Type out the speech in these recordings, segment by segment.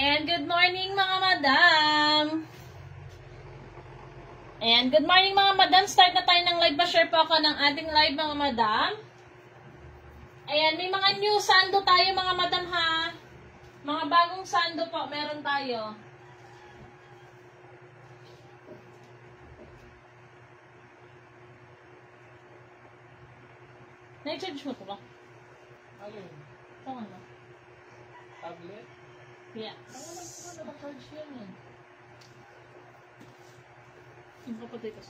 Ayan, good morning mga madam. Ayan, good morning mga madam. Start na tayo ng live. Pa-share po ako ng ating live mga madam. Ayan, may mga new sando tayo mga madam ha. Mga bagong sando po, meron tayo. Na-charge mo ito ba? Alin? Saan mo? Tablet? Yeah. Ano lang po naka-charge yan eh? Yung kapatid ko.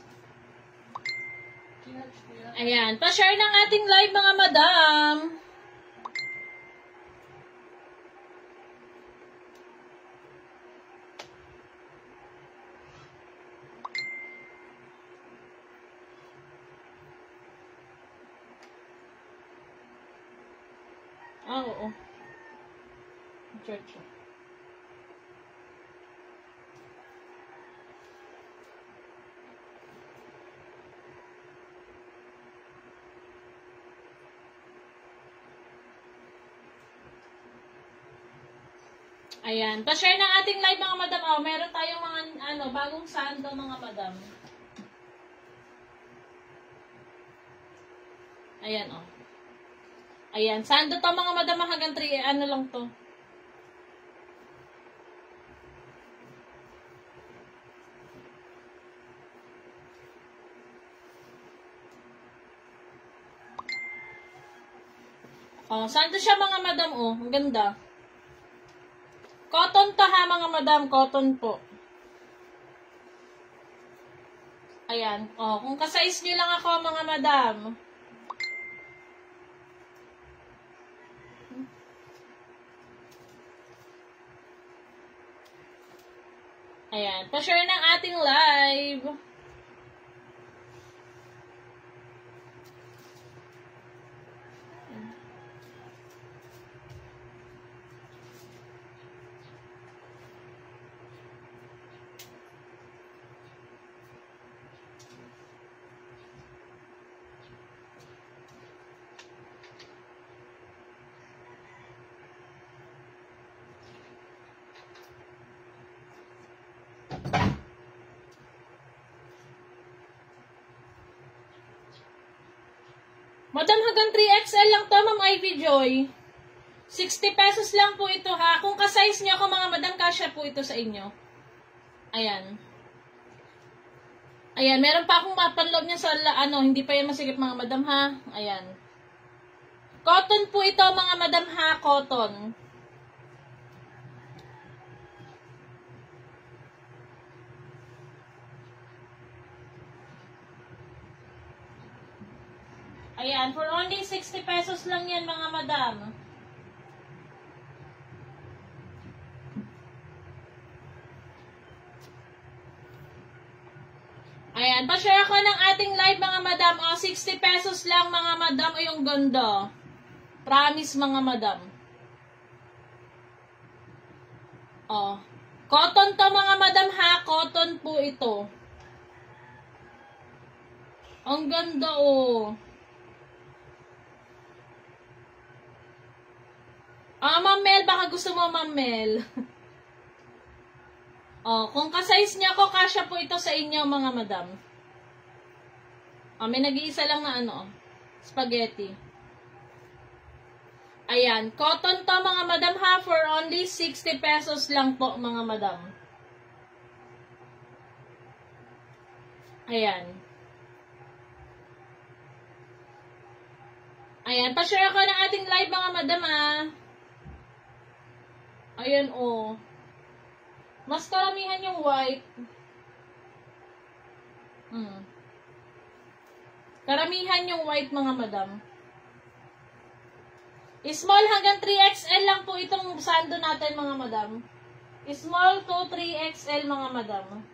Kinarge ko yan. Ayan, pa-share ng ating live mga madam. Ah, oo. Church. Ayan. Pa-share ng ating live mga madam. Oh, meron tayong mga bagong sando mga madam. Ayan oh. Ayan. Sando to mga madam hanggang 3. Ano lang to. Oh, sando siya mga madam oh. Ang ganda. Cotton to ha mga madam, cotton po. Ayan. Oh, kung ka-size nyo lang ako mga madam. Ayan. Pa-share ng ating live. Madam, hanggang 3XL lang to, Ma'am Ivy Joy. 60 pesos lang po ito, ha. Kung ka-size niyo ako, mga madam, kasya po ito sa inyo. Ayan. Ayan, meron pa akong mapanloob niya sa, hindi pa yan masigip, mga madam, ha. Ayan. Cotton po ito, mga madam, ha. Cotton. Ayan, for only 60 pesos lang yan mga madam. Ayan, pa-share ako ng ating live mga madam. O, 60 pesos lang mga madam. O, yung ganda. Promise mga madam. O, cotton to mga madam ha. Cotton po ito. Ang ganda o. Ma'am Mel, baka gusto mo, Ma'am Mel. Kung ka-size niya ako, kasya po ito sa inyo, mga madam. May nag-iisa lang na spaghetti. Ayan, cotton to, mga madam ha, for only 60 pesos lang po, mga madam. Ayan. Ayan, pa-share ako ng ating live, mga madam ha. Ayan, oh. Mas karamihan yung white. Karamihan yung white, mga madam. Small hanggang 3XL lang po itong sando natin, mga madam. Small to 3XL, mga madam.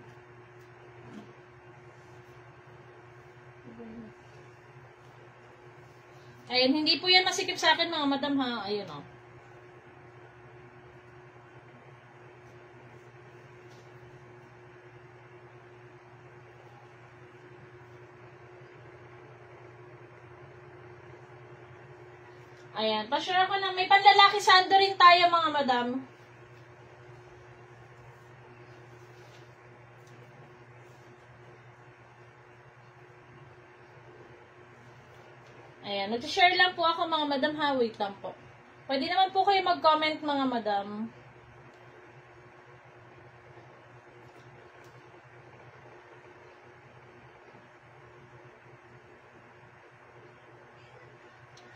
Ayan, hindi po yan masikip sa akin, mga madam, ha. Ayan, oh. Ayan, pa-share ako na. May panlalaki sando rin tayo, mga madam. Ayan, nag-share lang po ako mga madam ha. Wait lang po. Pwede naman po kayo mag-comment mga madam.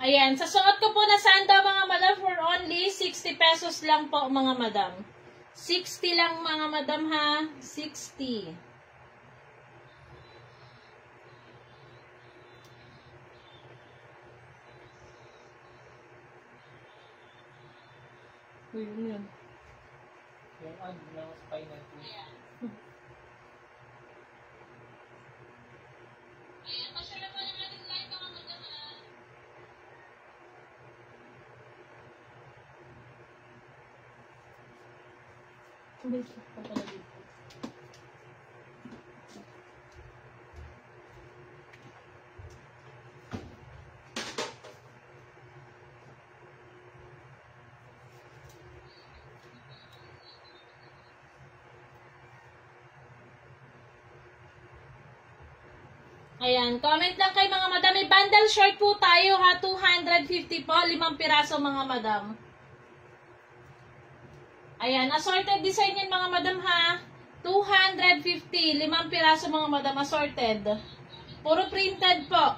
Ayan, sa suot ko po na sando mga madam for only 60 pesos lang po mga madam. 60 lang mga madam ha. 60. Uy, yun. Yung ano, ng spinal cord. Ayan, pasya po ng ating live mga madam ha. Wait, pa pala dito. Ayan, comment lang kay mga madam. May bundle short po tayo ha. 250 po. 5 piraso mga madam. Ayan, assorted design yan mga madam ha. 250. 5 piraso mga madam. Assorted. Puro printed po.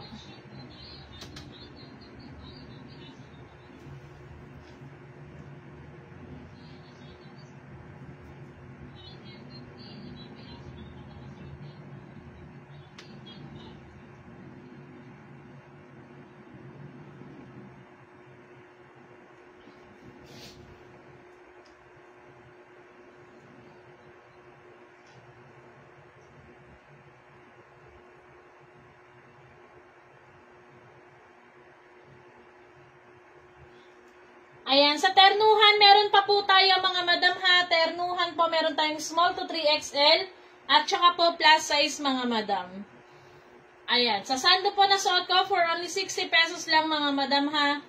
Ayan, sa ternuhan, meron pa po tayo mga madam ha. Ternuhan po, meron tayong small to 3XL at saka po plus size mga madam. Ayan, sa sando po na suot ko for only 60 pesos lang mga madam ha.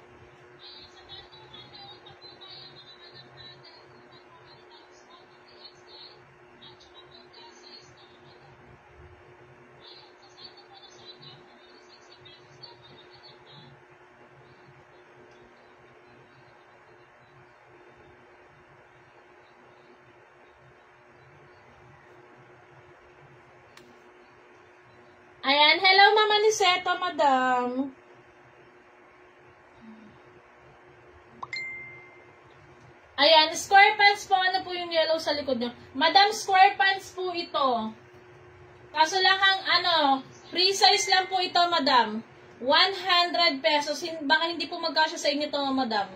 Ayan, hello Mama Niceto, madam. Ayan, square pants po. Ano po yung yellow sa likod niya? Madam, square pants po ito. Kaso lang ang free size lang po ito, madam. 100 pesos. Baka hindi po magkasya sa inyo ito, madam.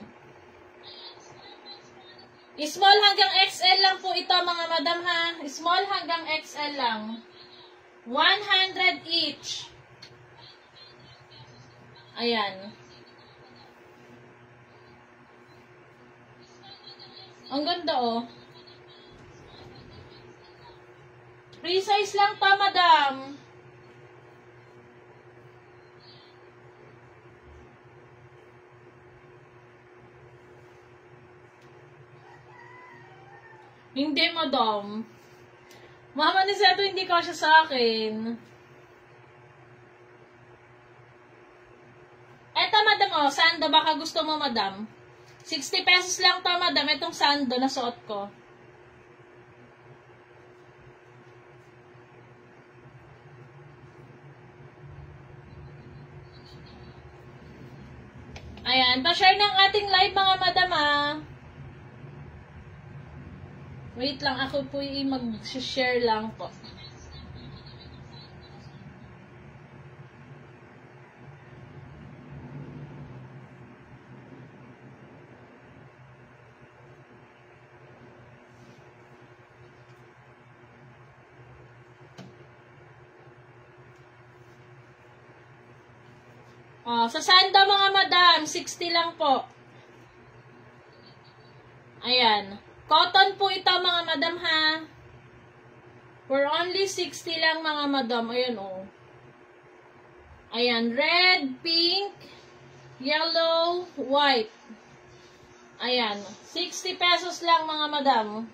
Small hanggang XL lang po ito, mga madam ha. Small hanggang XL lang. 100 each. Ayan. Ang ganda oh. Free size lang to, madam. Hindi, madam. Mama ni Zeto, hindi kasya sa akin. Eto, madam, oh, sando. Baka gusto mo, madam. 60 pesos lang to, madam. Itong sando na suot ko. Ayan, pa-share ng ating live, mga madam, ah. Wait lang, ako po mag-share lang po. Oh, sa sando mga madam, 60 lang po. Ayan. Cotton po ito mga madam ha. For only 60 lang mga madam. Ayan oh. Ayan. Red, pink, yellow, white. Ayan. 60 pesos lang mga madam.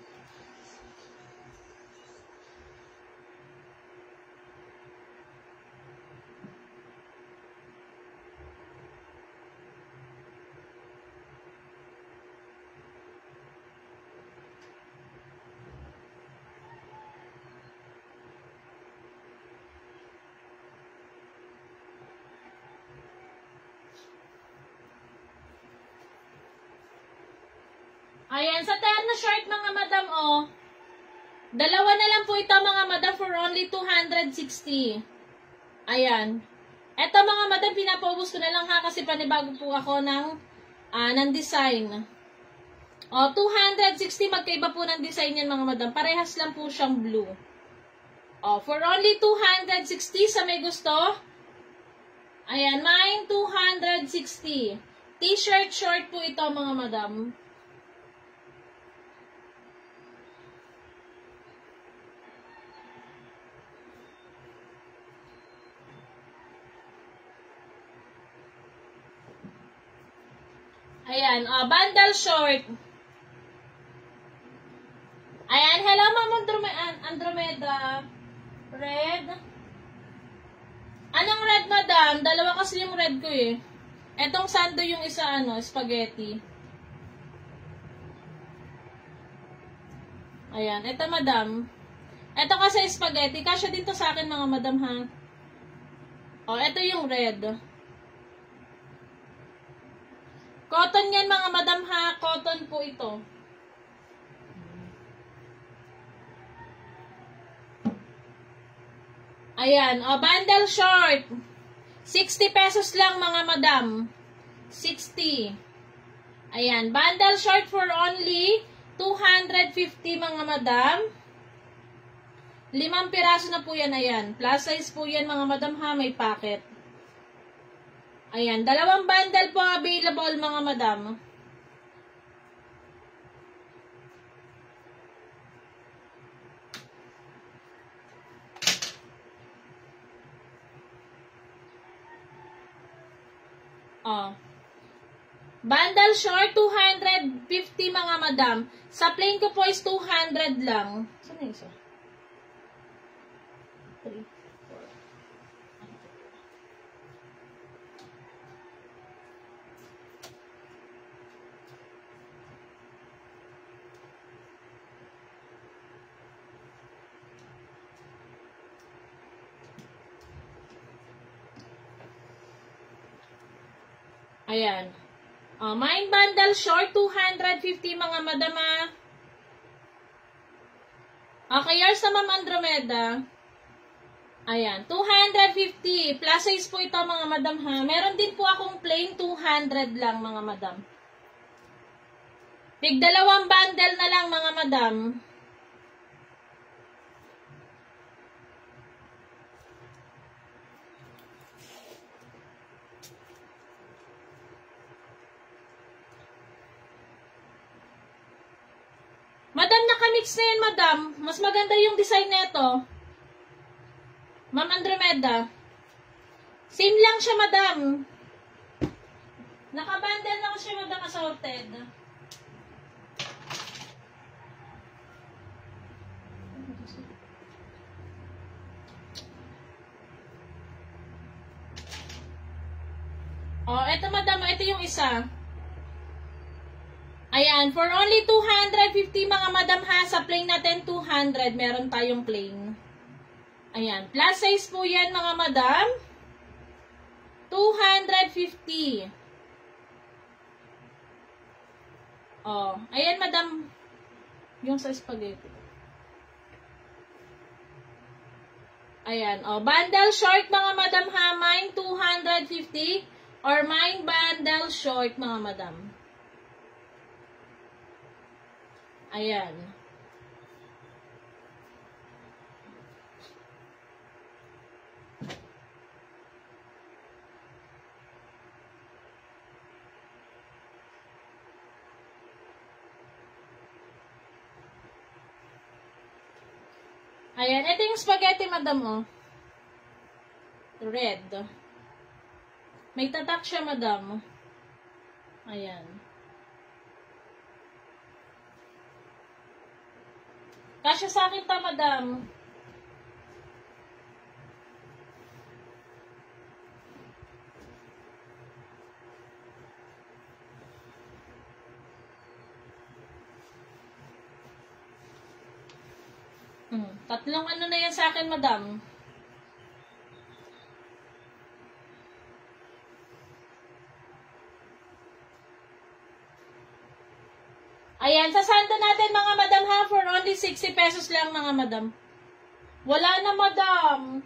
Ayan, sa terno short mga madam, oh. Dalawa na lang po ito mga madam for only 260. Ayan. Ito mga madam, pinapaubos ko na lang ha kasi panibago po ako ng design. O, 260, magkaiba po ng design yan mga madam. Parehas lang po siyang blue. O, for only 260 sa may gusto. Ayan, mine 260. T-shirt short po ito mga madam. Ayan, bundle short. Ayan, hello Ma'am Andromeda. Red. Anong red, madam? Dalawa kasi yung red ko eh. Etong sando yung isa, spaghetti. Ayan, eto madam. Eto kasi spaghetti. Kasya din to sa akin mga madam ha. O, eto yung red. Cotton yan mga madam ha. Cotton po ito. Ayan. O, bundle short. 60 pesos lang mga madam. 60. Ayan. Bundle short for only 250 mga madam. 5 piraso na po yan. Ayan. Plus size po yan mga madam ha. May packet. Ayan, 2 bundle po available mga madam. Bundle short, 250 mga madam. Sa plain ko po is 200 lang. Saan na isa? 3. Ayan. Mine bundle short, 250 mga madama. Okay, yours na Ma'am Andromeda. Ayan, 250. Plus size po ito mga madam ha. Meron din po akong plain 200 lang mga madam. Tig 2 bundle na lang mga madam. Madam, nakamix na yan, madam. Mas maganda yung design nito. Ma'am Andromeda. Same lang siya, madam. Nakabundle lang siya, madam, assorted. Oh, eto, madam. Ito yung isa. Ayan, for only 250 mga madam ha, sa plain natin 200, meron tayong plain. Ayan, plus size po yan mga madam. 250. Oh, ayan madam, yung sa spaghetti. Ayan, bundle short mga madam ha, mine 250 or mine bundle short mga madam. Ayan. Ayan. Ito yung spaghetti, madam, oh. Red. May tatak siya, madam. Ayan. Kasya sa akin ta, madam. Tatlong ano na yan sa akin, madam. Ayan, sa sando natin mga madam ha, for only 60 pesos lang mga madam. Wala na madam.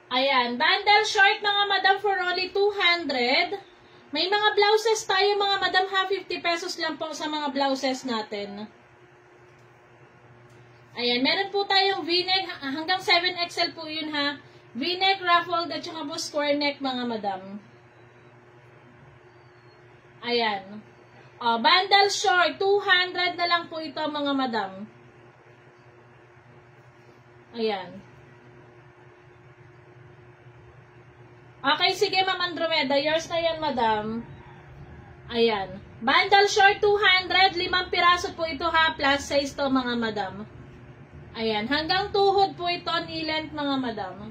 Ayan, bundle short mga madam for only 200. May mga blouses tayo mga madam ha, 50 pesos lang po sa mga blouses natin. Ayan, meron po tayong V-neck, hanggang 7XL po yun ha. V-neck, ruffled, at saka po square neck mga madam. Ayan. Bundle short, 200 na lang po ito mga madam. Ayan. Okay, sige Ma'am Andromeda. Yours na yan, madam. Ayan. Bundle short, 200. 5 piraso po ito ha. Plus size to, mga madam. Ayan. Hanggang tuhod po ito, knee length, mga madam.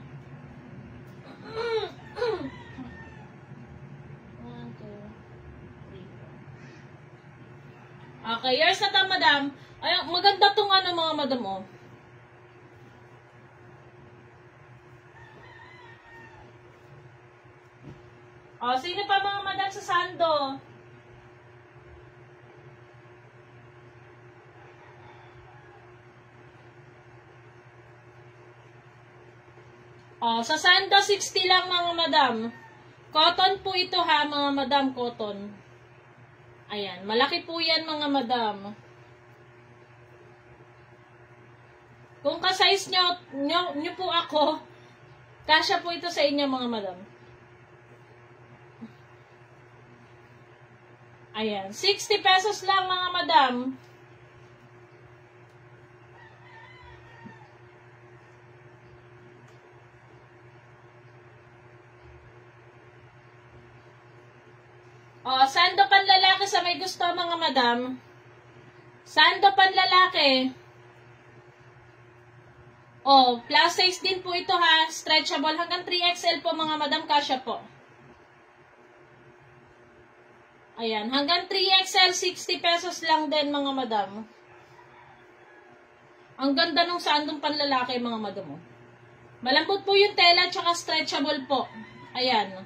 Okay, yours na to, madam. Ayan, maganda tong ano, mga madam, oh. O, sino pa mga madam sa sando? O, sa sando, 60 lang mga madam. Cotton po ito ha, mga madam, cotton. Ayan, malaki po yan mga madam. Kung ka-size nyo po ako, kasya po ito sa inyo mga madam. Ayan, 60 pesos lang mga madam. O, sando panlalaki sa may gusto mga madam. Sando panlalaki. O, plus size din po ito ha. Stretchable hanggang 3XL po mga madam, kasya po. Ayan, hanggang 3XL, 60 pesos lang din mga madam. Ang ganda nung sandong panlalaki mga madam. Malambot po yung tela, tsaka stretchable po. Ayan.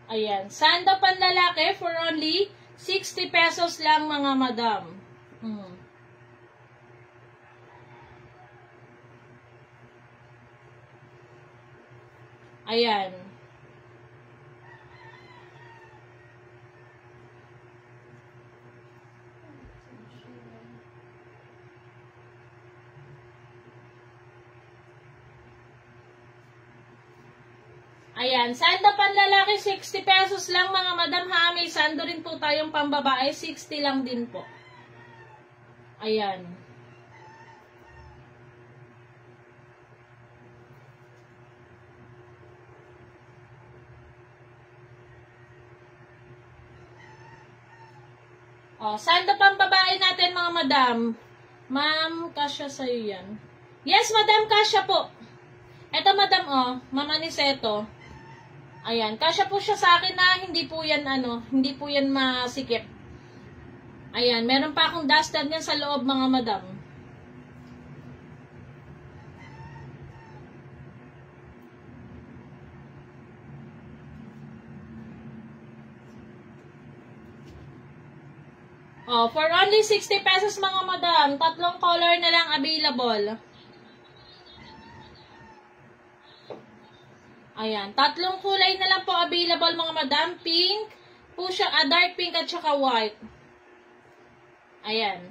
Ayan, sando panlalaki for only 60 pesos lang mga madam. Ayan. Ayan, sando panlalaki 60 pesos lang mga madam ha. May sando rin po tayong pambabae, 60 lang din po. Ayan. O, sando pambabae natin mga madam. Ma'am, kasya sa'yo yan. Yes, madam, kasya po. Eto madam, Mama Niceto. Ayan, kasya po siya sa akin na hindi po yan hindi po yan masikip. Ayan, meron pa akong duster niyan sa loob mga madam. For only 60 pesos mga madam, 3 color na lang available. Ayan, 3 kulay na lang po available mga madam. Pink, po siya, dark pink at saka white. Ayan.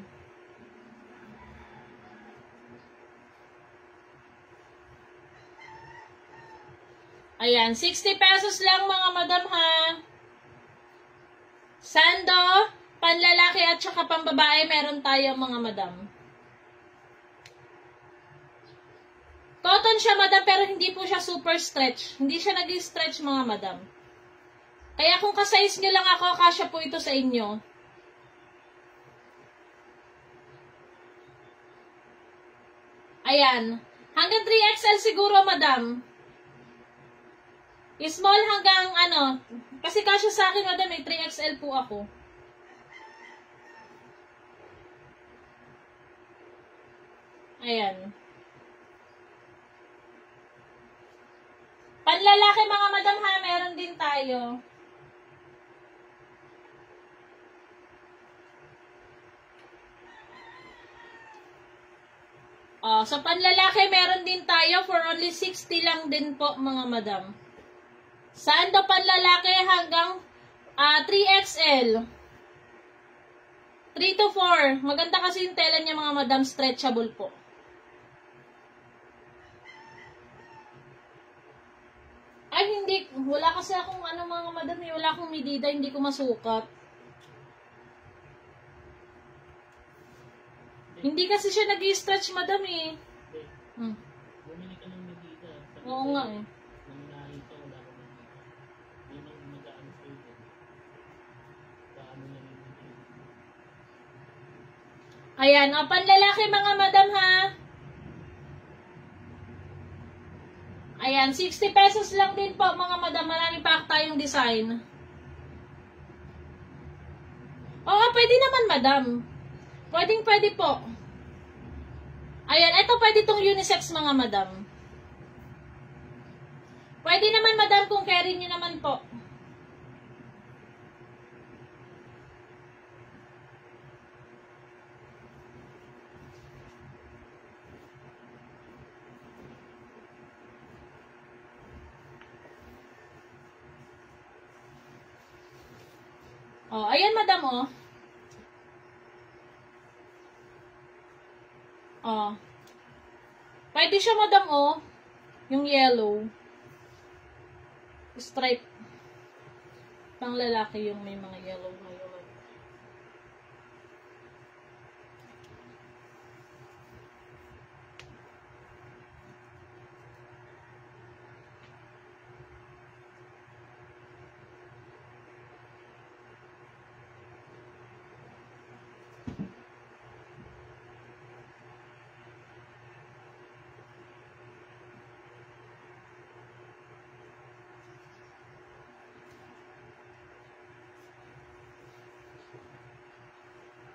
Ayan, 60 pesos lang mga madam ha. Sando, panlalaki at saka pambabae meron tayo mga madam. Cotton siya, madam, pero hindi po siya super stretch. Hindi siya nag-stretch, mga madam. Kaya kung ka-size nyo lang ako, kasya po ito sa inyo. Ayan. Hanggang 3XL siguro, madam. Small hanggang, kasi kasya sa akin, madam, may 3XL po ako. Ayan. Panlalaki mga madam ha, meron din tayo. Sa panlalaki meron din tayo for only 60 lang din po mga madam. Saan daw panlalaki hanggang 3XL? 3 to 4. Maganda kasi yung tela niya mga madam, stretchable po. Ay, hindi. Wala kasi akong mga madam. Wala akong medida. Hindi ko masukat. Hindi kasi siya nag-i-stretch madam eh. Bumili ka ng medida. Oo nga eh. Nang nakita, wala akong medida. Yun ang mag-aano sa'yo. Paano na yung medida? Ayan. Panlalaki mga madam ha. Ayan, 60 pesos lang din po mga madam. Marami pa tayong design. Oo, pwede naman madam. Pwede po. Ayan, ito pwede tong unisex mga madam. Pwede naman madam kung carry nyo naman po. Ayan madam Pwede siya madam yung yellow. Stripe. Pang lalaki yung may mga yellow ngayon.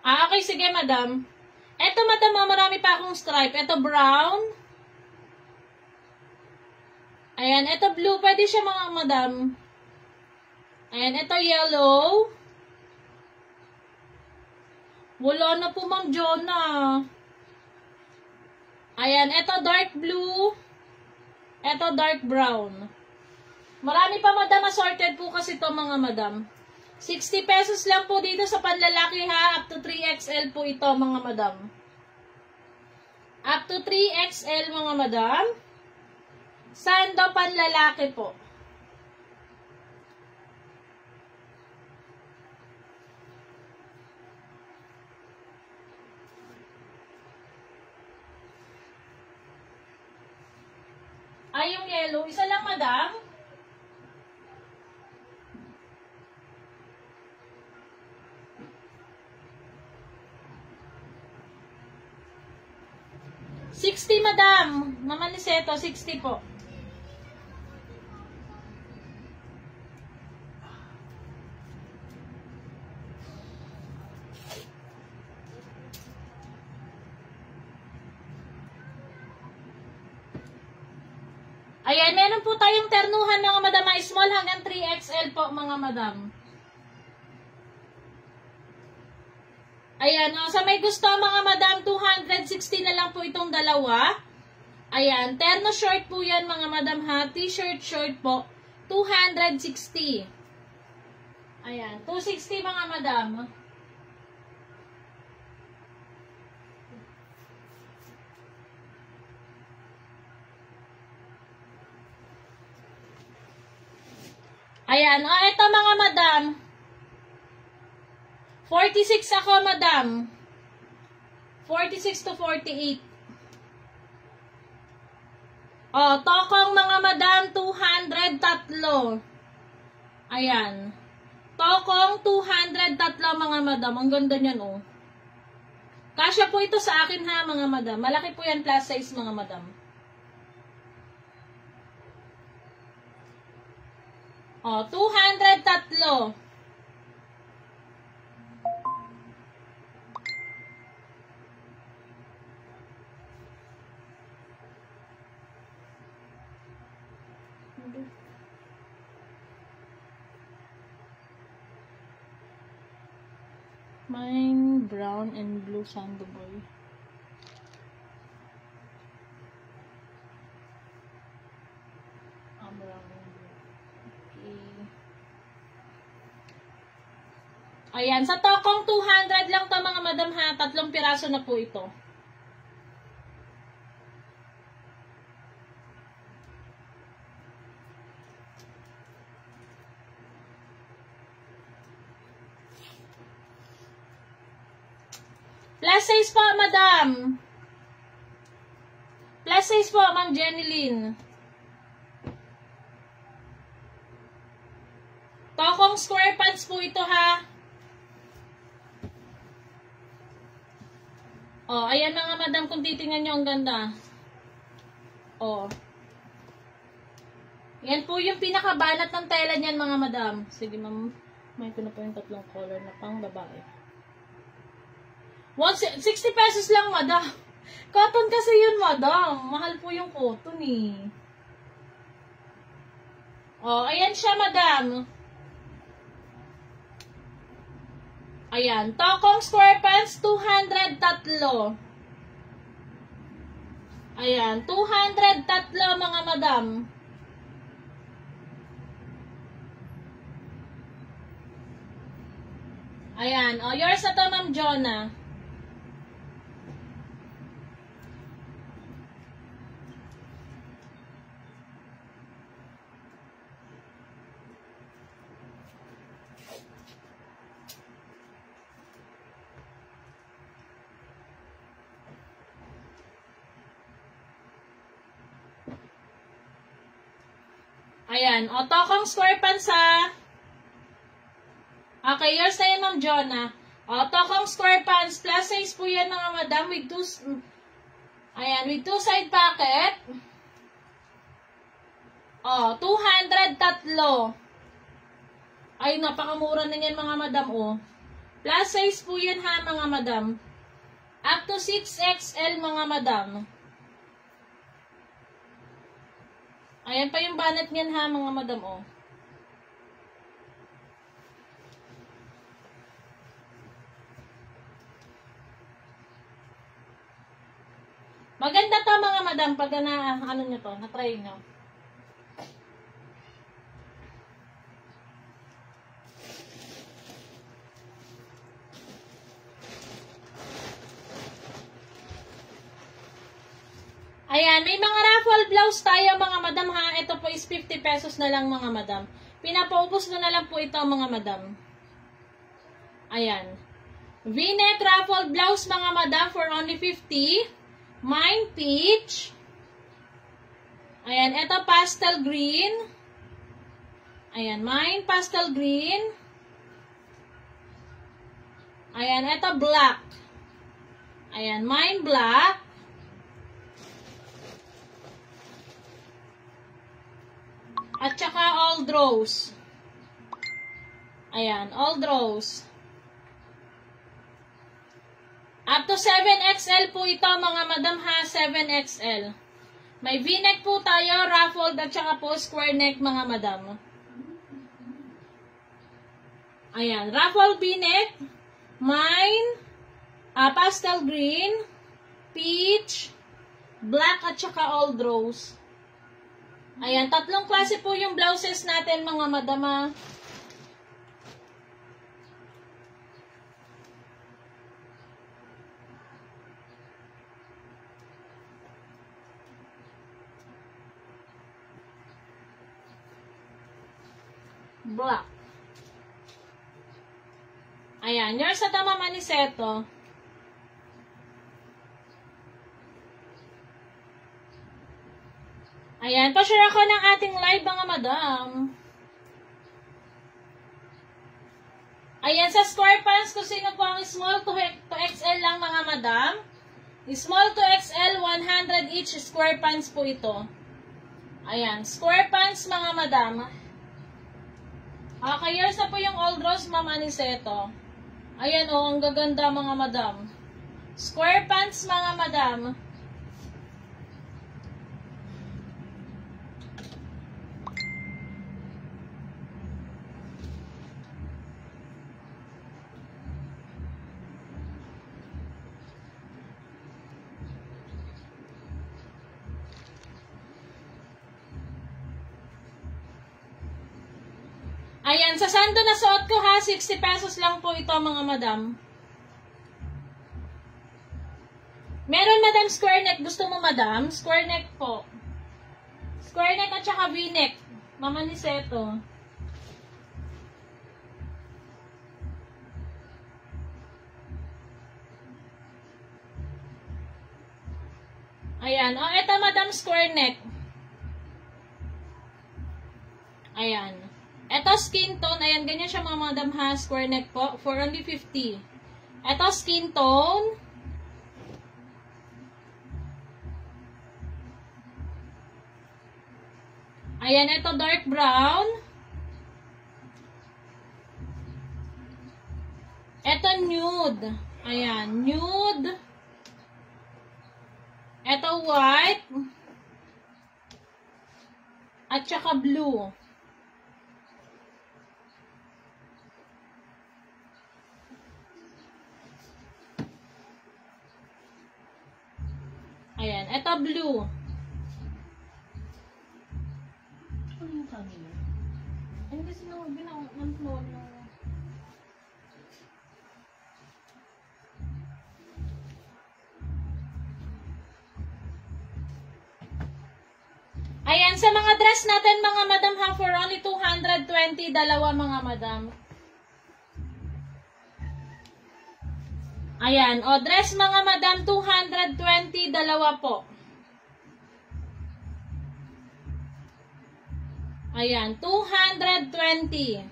Okay, sige, madam. Ito, madam, marami pa akong stripe. Ito, brown. Ayan, ito, blue. Pwede siya, mga madam. Ayan, ito, yellow. Wala na po, Ma'am Jonah. Ayan, ito, dark blue. Ito, dark brown. Marami pa, madam. Assorted po kasi ito, mga madam. 60 pesos lang po dito sa panlalaki ha. Up to 3XL po ito mga madam. Up to 3XL mga madam. Sando panlalaki po. Ay, yung yellow. Isa lang madam. $60 madam. Mama Niceto, 60 po. Ayan, meron po tayong ternuhan mga madam, small hanggang 3XL po mga madam. Ayan, sa may gusto mga madam, 260 na lang po itong dalawa. Ayan, terno short po yan mga madam ha. T-shirt short po, 260. Ayan, 260 mga madam. Ayan, ito mga madam. 46 ako, madam. 46 to 48. Tokong mga madam, 200 tatlo. Ayan. Tokong 200 tatlo mga madam. Ang ganda niyan, Kasya po ito sa akin ha, mga madam. Malaki po yan, plus size mga madam. 200 tatlo. Mine, brown and blue Sandoboy. Brown and blue. Okay. Ayan, sa tokong 200 lang to mga madam ha. 3 piraso na po ito. Plus size po, madam. Plus size po, ma'am Jenilyn. Tokong square pants po ito, ha. Oh, ayan mga madam, kung titingnan nyo, ang ganda. Oh. Yan po yung pinakabanat ng tela niyan, mga madam. Sige, ma'am. May ko na po yung 3 color na pang babae. 60 pesos lang, madam. Cotton kasi yun, madam. Mahal po yung cotton, eh. Oh, ayan siya, madam. Ayan. Tokong square pants, 200 tatlo. Ayan. 200 tatlo, mga madam. Ayan. Oh, yours na to, ma'am Jonah. Ayan. O, tokong square pants, ha. Okay, yours na yun, ma'am Jonah. O, tokong square pants. Plus size po yan, mga madam. With two side pocket. O, 200 tatlo. Ay, napakamura na yan, mga madam, o. Plus size po yan, ha, mga madam. Up to 6XL, mga madam. Ayan pa yung banat niyan, ha, mga madam, oh. Maganda to, mga madam, pag ano nyo to, na-try nyo. Ayan, may mga raffle blouse tayo, mga madam, ha. Ito po is 50 pesos na lang, mga madam. Pinapaubos na lang po ito, mga madam. Ayan. V-neck raffle blouse, mga madam, for only 50. Mine peach. Ayan, ito pastel green. Ayan, mine pastel green. Ayan, ito black. Ayan, mine black. At saka old rose. Ayan, old rose. Up to 7XL po ito, mga madam, ha. 7XL. May V-neck po tayo, ruffled, at saka po square neck, mga madam. Ayan, ruffled V-neck. Mine, pastel green, peach, black, at saka old rose. Ayan, 3 klase po yung blouses natin, mga madama. Black. Ayan, yours na tama, Maniseto. Ayan, pa-share ako ng ating live, mga madam. Ayan, sa square pants, kung sino po ang small to XL lang, mga madam. Small to XL, 100 each square pants po ito. Ayan, square pants, mga madam. Okay, yours na po yung old rose, Ma'am Aniseto. Ayan, oh, ang gaganda, mga madam. Square pants, mga madam. Ayan, sa sando na suot ko ha, 60 pesos lang po ito mga madam. Meron madam square neck. Gusto mo madam? Square neck po. Square neck at saka V-neck. Mama ni Seto. Ayan. O, eto madam square neck. Ayan. Eto skin tone. Ayan, ganyan siya mga madam ha. Square neck po. For only 50. Eto skin tone. Ayan, ito dark brown. Ito nude. Ayan, nude. Ito white. At saka blue. Ayan, ito blue. Ano yung kanina? Ay, kasi nung binang-upload na. Ayan, sa mga dress natin mga madam ha, for only 220, dalawa mga madam. Ayan, o dress mga madam, 220, dalawa po. Ayan, 220.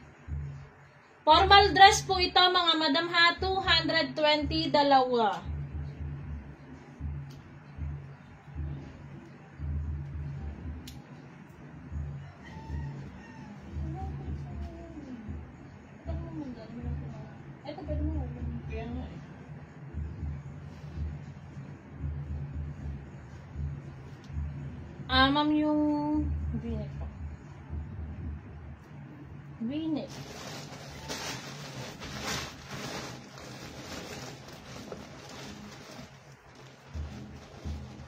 Formal dress po ito mga madam ha, 220, dalawa. Ito pwede mo. Kaya nga eh. Ma'am yung V-neck po. V-neck.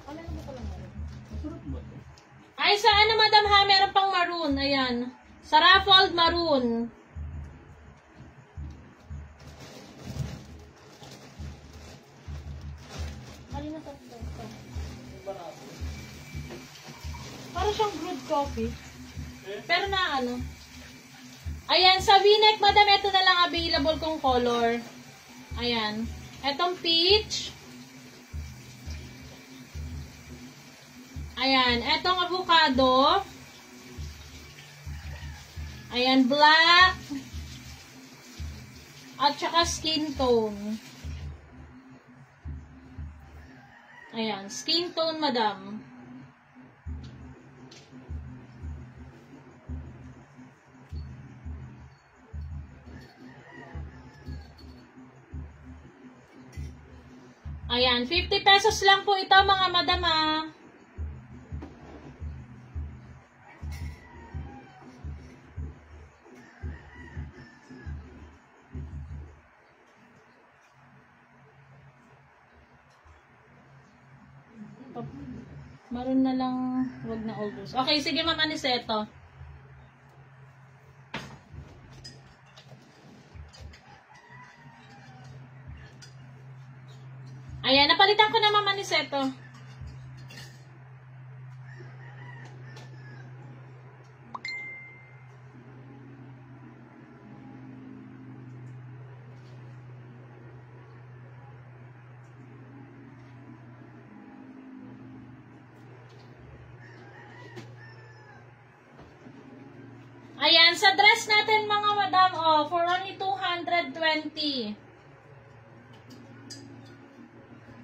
Ano na ba lang meron? Masarap ba ito? Ay, sa ano madam ha, meron pang maroon. Ayan. Sa ruffled maroon. Halina sa ito. Barato. Para siyang brewed coffee. Eh? Pero na ano. Ayan, sa V-neck, madam, ito na lang available kong color. Ayan. Etong peach. Ayan, etong avocado. Ayan, black. At saka skin tone. Ayan, skin tone, madam. Ayan, 50 pesos lang po ito mga madam ha. Maroon na lang, wag na albus. Okay, sige ma'am Aniseto. Ayan, napalitan ko na ma'am Aniseto. Ayan, sa dress natin mga madam, oh, for only 220.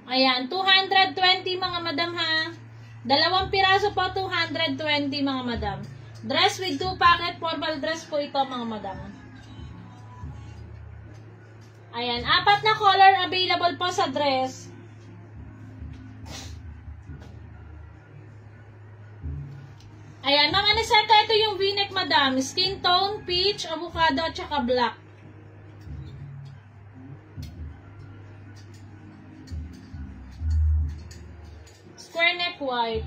Ayan, 220 mga madam ha. Dalawang piraso po, 220 mga madam. Dress with 2 packet, formal dress po ito mga madam. Ayan, 4 na color available po sa dress. Ayan, mga Aniseto, ito yung V-neck madam. Skin tone, peach, avocado, at saka black. Square neck white.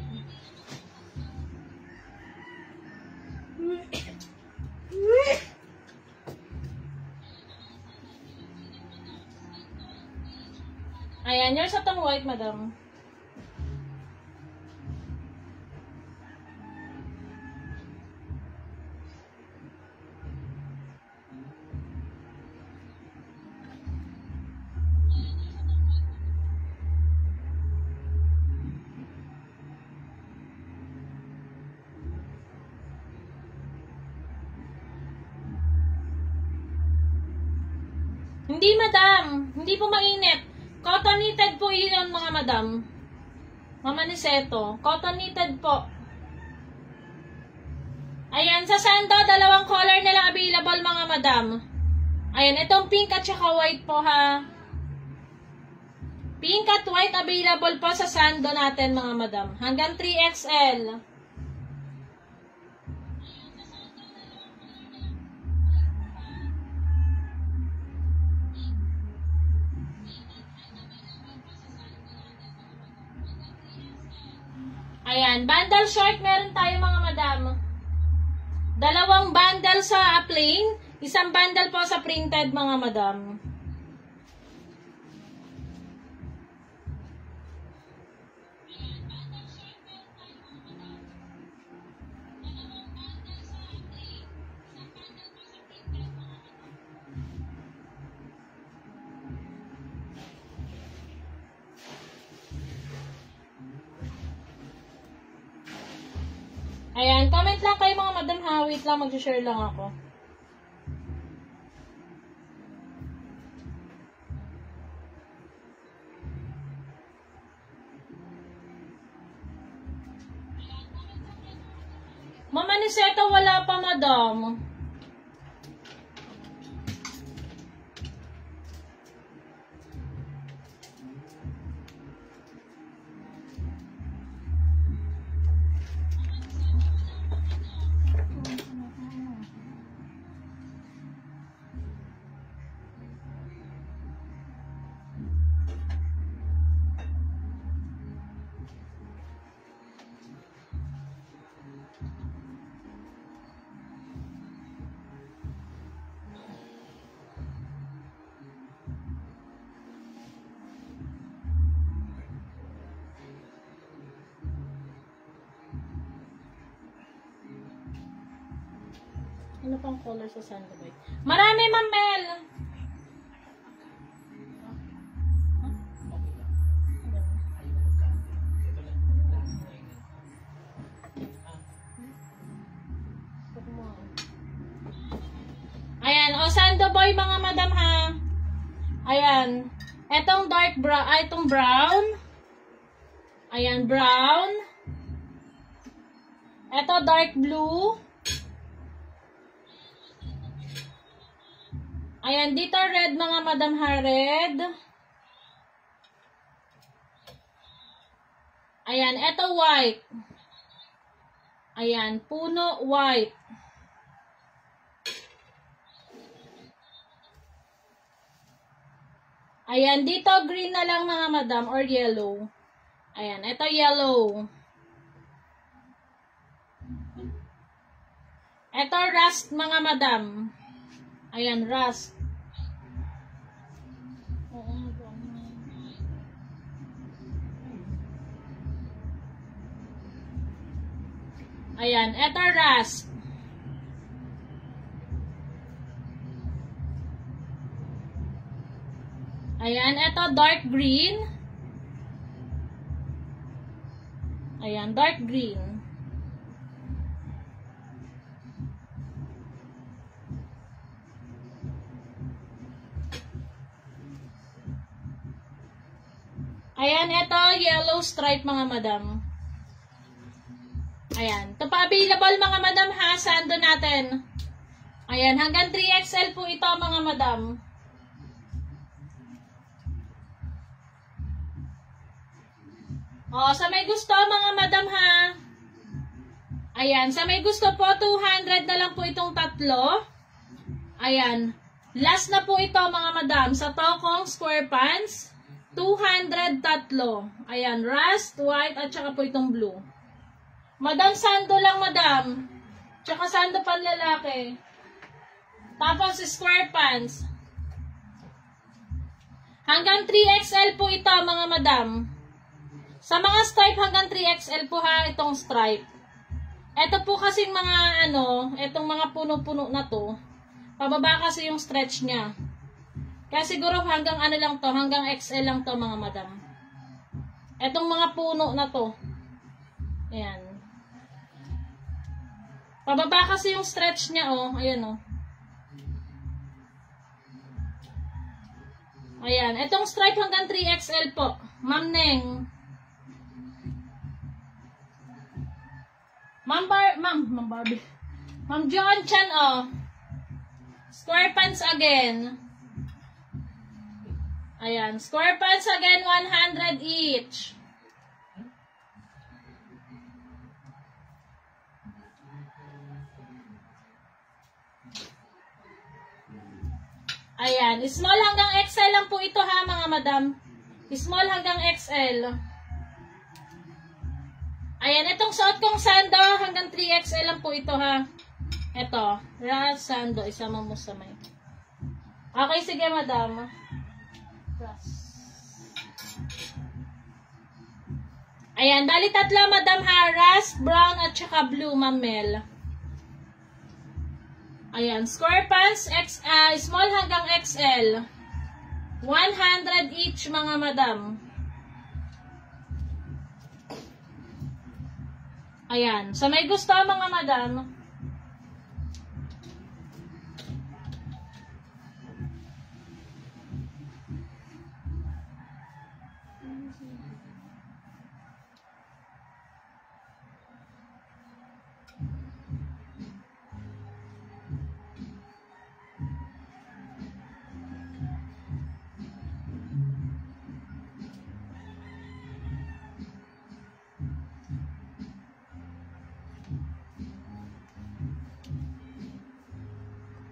Ayan, yours atong white, madam. Hindi, madam. Hindi po mainit. Cotton knitted po yun, mga madam. Mama Niceto. Cotton knitted po. Ayan, sa sando, dalawang color na lang available, mga madam. Ayan, itong pink at saka white po, ha. Pink at white available po sa sando natin, mga madam. Hanggang 3XL. Ayan, bundle short meron tayo, mga madam. Dalawang bundle sa plain, isang bundle po sa printed, mga madam. Ayan, comment lang kayo, mga madam, ha. Wait lang, mag-share lang ako. Mama Niceto, wala pa, madam. Ano pang color sa sandalwood? Marami, Ma'am Mel! Ayan, o sando boy, mga madam, ha. Ayan. Etong dark brown, itong brown. Ayan, brown. Eto dark blue. Ayan, dito red, mga madam, ha, red. Ayan, eto white. Ayan, puno white. Ayan, dito green na lang, mga madam, or yellow. Ayan, eto yellow. Eto rust, mga madam. Ayan, rust. Ayan, eto rust. Ayan, eto dark green. Ayan, dark green. Ayan, eto yellow stripe, mga madam. Ayan. Ito pa available, mga madam, ha. Sando natin. Ayan. Hanggang 3XL po ito, mga madam. O, sa may gusto, mga madam, ha. Ayan. Sa may gusto po, 200 na lang po itong tatlo. Ayan. Last na po ito, mga madam. Sa Tokong Square Pants, 200 tatlo. Ayan. Rust, white, at saka po itong blue. Madam, sando lang, madam. Tsaka sando panlalaki. Tapos, square pants. Hanggang 3XL po ito, mga madam. Sa mga stripe, hanggang 3XL po ha, itong stripe. Ito po kasing mga, itong mga puno-puno na to, pababa kasi yung stretch niya. Kaya siguro hanggang lang to, hanggang XL lang to, mga madam. Itong mga puno na to. Ayan. Pababa kasi yung stretch niya, ayan, Ayan. Itong stripe hanggang 3XL po. Ma'am Neng. Ma'am Barbie. Ma'am John Chan, Square pants again. Ayan. Square pants again, 100 each. Ayan. Small hanggang XL lang po ito ha, mga madam. Small hanggang XL. Ayan. Itong suot kong sando hanggang 3XL lang po ito ha. Ito. Ras sando. Isama mo sa may. Okay, sige madam. Ras. Ayan. Bali tatlo madam ha. Ras, brown at saka blue, mamel. Ayan, square pants, small hanggang XL. 100 each, mga madam. Ayan, sa may gusto, mga madam.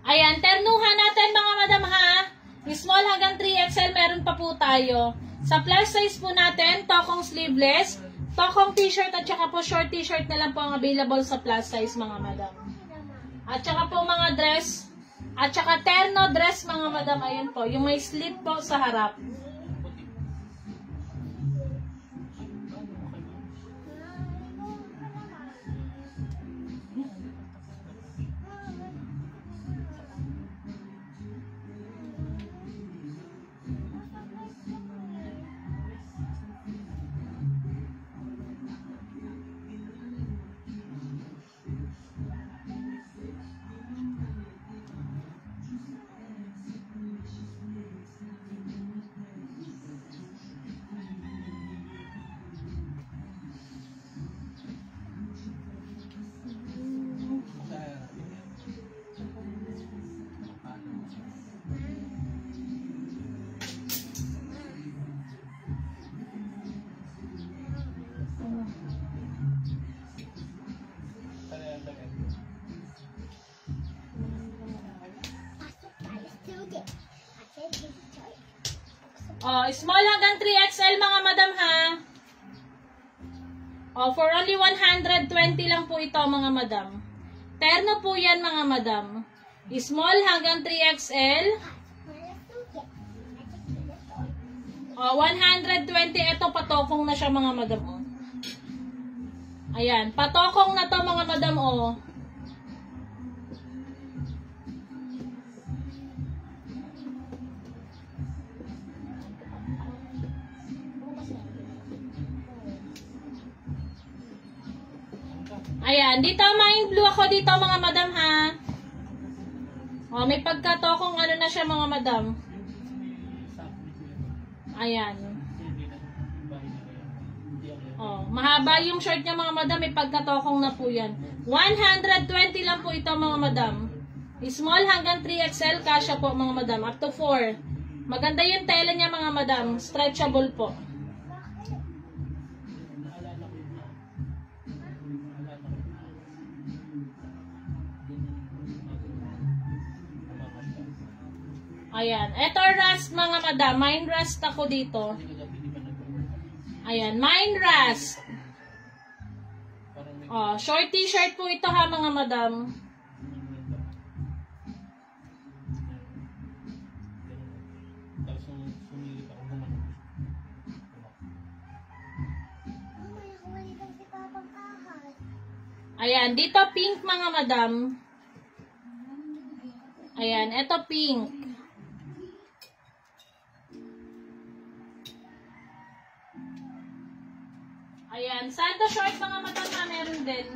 Ayan, ternuhan natin mga madam ha. Small hanggang 3XL meron pa po tayo. Sa plus size po natin, tokong sleeveless, tokong t-shirt at saka po short t-shirt na lang po ang available sa plus size mga madam. At saka po mga dress, at saka terno dress mga madam, ayun po, yung may slit po sa harap. Small hanggang 3XL mga madam ha. For only 120 lang po ito mga madam. Terno po yan mga madam. Small hanggang 3XL. 120. Ito patokong na siya mga madam. Ayan. Patokong na to mga madam Ayan, dito main blue ako dito mga madam ha. May pagkatokong na siya mga madam. Ayan. Mahaba yung short niya mga madam, may pagkatokong na po yan. 120 lang po ito mga madam. Small hanggang 3XL, kasya po mga madam, up to 4. Maganda yung tela niya mga madam, stretchable po. Ayan. Ito rust mga madam. Mine rust ako dito. Ayan. Mine rust. Short t-shirt po ito ha mga madam. Ayan, dito pink mga madam. Ayan, ito pink. Ayan, sando short mga madam na meron din.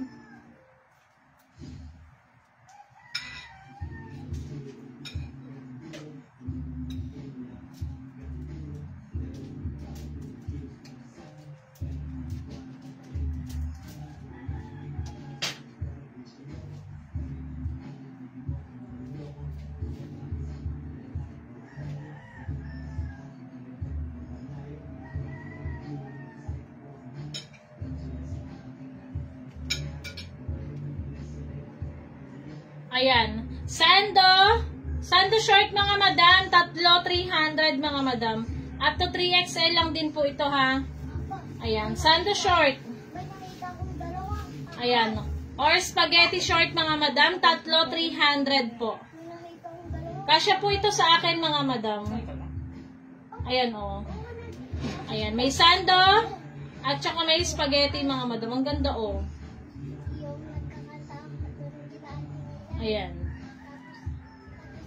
Ayan. Sando short mga madam. Tatlo, 300 mga madam. Up to 3XL lang din po ito ha. Ayan. Sando short. Ayan. Or spaghetti short mga madam. Tatlo, 300 po. Kasya po ito sa akin mga madam. Ayan o. Ayan. May sando. At saka may spaghetti mga madam. Ang ganda o. Ayan.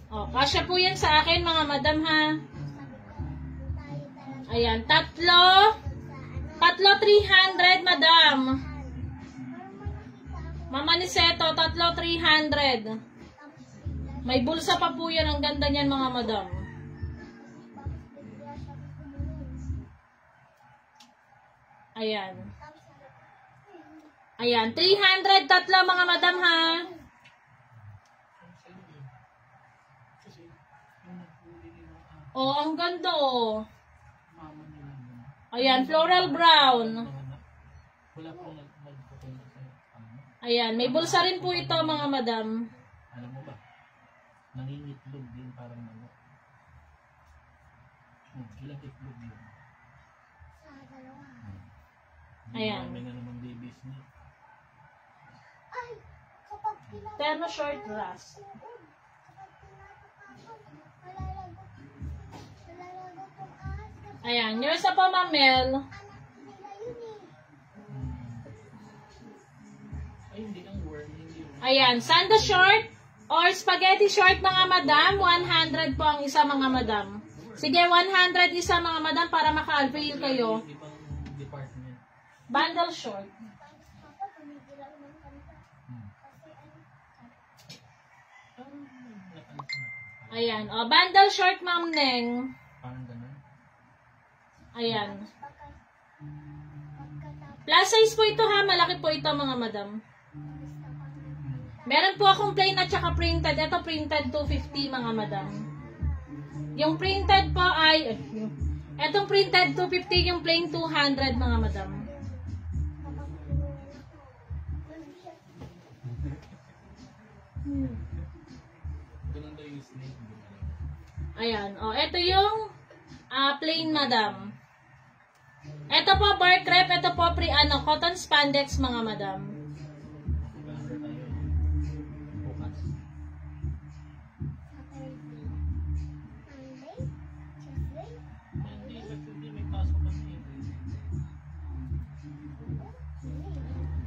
O, kasya po yan sa akin mga madam ha. Ayan, tatlo 300 madam. Mama ni Seto, tatlo 300. May bulsa pa po yan, ang ganda niyan mga madam. Ayan. Ayan, 300 tatlo mga madam ha. Oh, ang ganda oh. Ayan, floral brown. Ayan, may bulsa rin po ito mga madam. Alam mo ba? Nangingitlog din parang ano. Ilang itlog yun? Ayan. May nga naman babies niya. Terno short dress. Ayan, yours na po, Ma'am Mel. Ay, hindi ang word. Ayan, sando short or spaghetti short mga madam. 100 po ang isa mga madam. Sige, 100 isa mga madam para maka-avail kayo. Department. Bundle short. Ayan, o, bundle short, Ma'am Neng. Parang ganun. Ayan. Plus size po ito ha. Malaki po ito mga madam. Meron po akong plain at saka printed. Ito printed 250 mga madam. Yung printed po ay... Itong printed 250. Yung plain 200 mga madam. Ganun daw yung snake. Ayan. O, ito yung plain madam. Ito po bar crepe, ito po cotton spandex mga madam.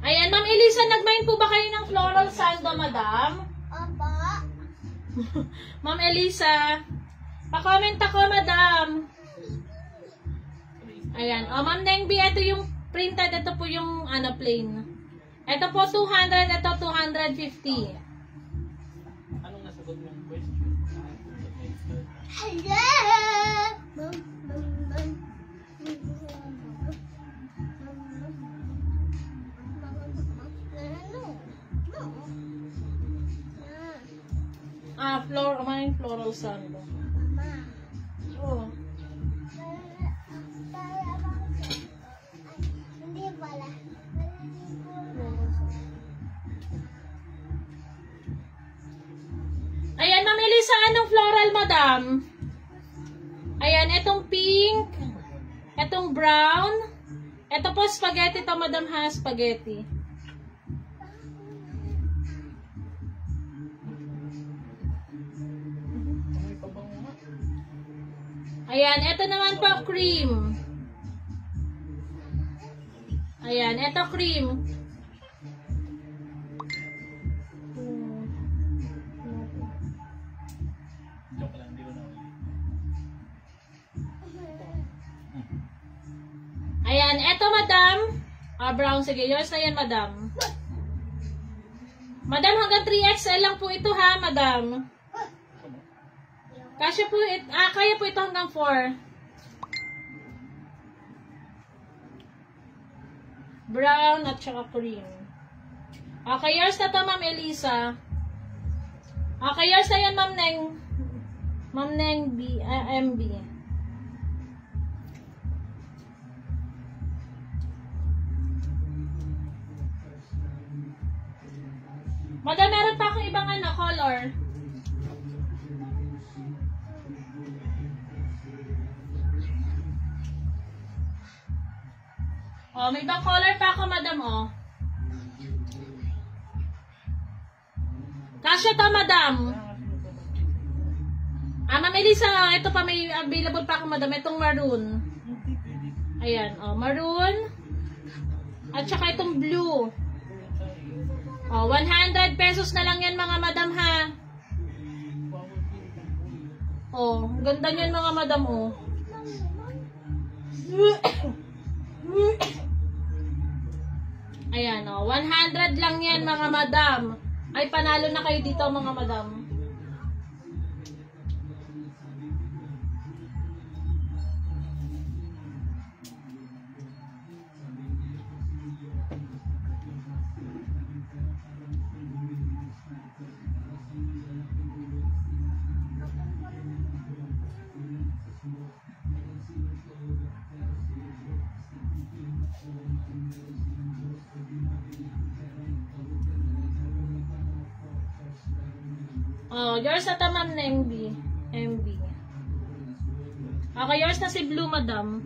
Ayan, Ma'am Elisa, nagmain po ba kayo ng floral sando, madam? Opo. Ma'am Elisa, pa-comment ako, madam. Ayan. O, Ma'am Nengbi, ito yung printed. Ito po yung plain. Ito po 200. Ito 250. Anong nasagot mong question? Hello! Floral sando. Mama. Oh. Hindi pala. Ayan, Ma'am Elisa, anong floral, madam? Ayan, itong pink. Itong brown. Ito po, spaghetti to, madam ha, spaghetti. Ayan, ito naman po, cream. Ayan, ito cream. Brown. Sige, yours na yan, madam. Madam, hanggang 3XL lang po ito ha, madam. Kaya po ito hanggang 4. Brown at saka cream. Okay, yours na to, Ma'am Elisa. Okay, yours na yan, Ma'am Neng. Ma'am Neng MB. Madam, meron pa akong ibang color. Oh, may ibang color pa ako, madam, oh. Kasya to, madam. Ma'am Elisa, ito pa, may available pa ako, madam. Itong maroon. Ayan, oh, maroon. At saka itong blue. Oh, 100 pesos na lang yan, mga madam, ha. Oh, ganda niyan, mga madam, oh. Ayan, oh. 100 lang yan, mga madam. Ay, panalo na kayo dito, mga madam. Oh, yours na ta, ma'am, na MB. Okay, yours na si blue, madam.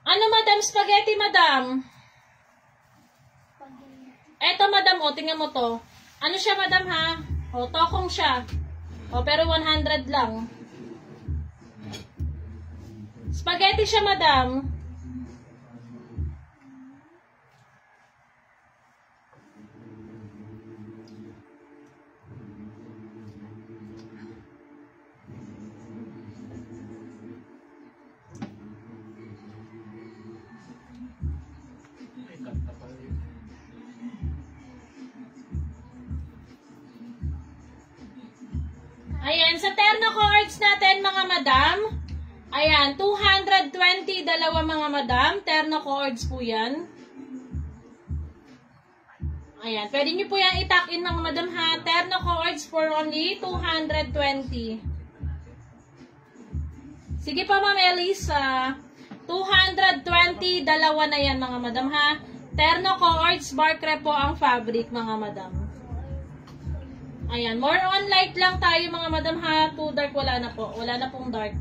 Ano, madam? Spaghetti, madam. Eto, madam, o, tingnan mo to. Ano siya, madam, ha? O, tokong siya. O, pero 100 lang. Spaghetti siya, madam. Ayan, sa terno cords natin, mga madam. Ayan, 220, dalawa, mga madam. Terno cords po yan. Ayan, pwede nyo po yan itak-in, mga madam, ha. Terno cords for only 220. Sige pa, ma'am Elisa. 220, dalawa na yan, mga madam, ha. Terno cords, bar crepe po ang fabric, mga madam. Ayan, more on light lang tayo, mga madam, ha. Too dark, wala na po. Wala na pong dark.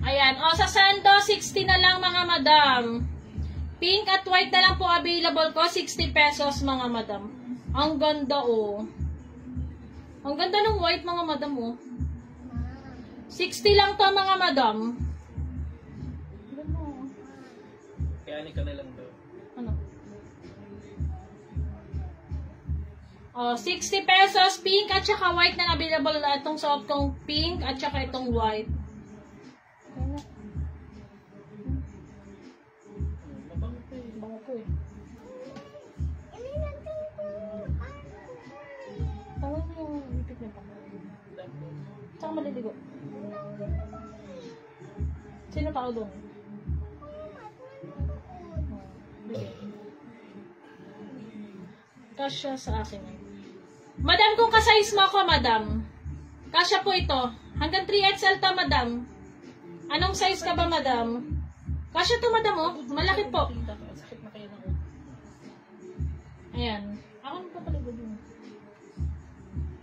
Ayan, o, sa sando, 60 na lang, mga madam. Pink at white na lang po available ko, 60 pesos, mga madam. Ang ganda, oh. Ang ganda ng white, mga madam, oh. 60 lang to, mga madam. Kaya ni ka na lang daw. Ano? Oh, 60 pesos, pink at saka white na available na itong suot kong pink at saka itong white. Mabango pa eh. Bango ko eh. Bango mo yung lipit niya pa. Saka maliligo. Sino pa ako doon? Kasya sa akin. Madam, kung ka-size mo ako, madam. Kasya po ito. Hanggang 3XL to, madam. Anong size ka ba, madam? Kasya to, madam, oh. Malaki po. Sakit na kayo ng Ayan. Ako na papaligod yun.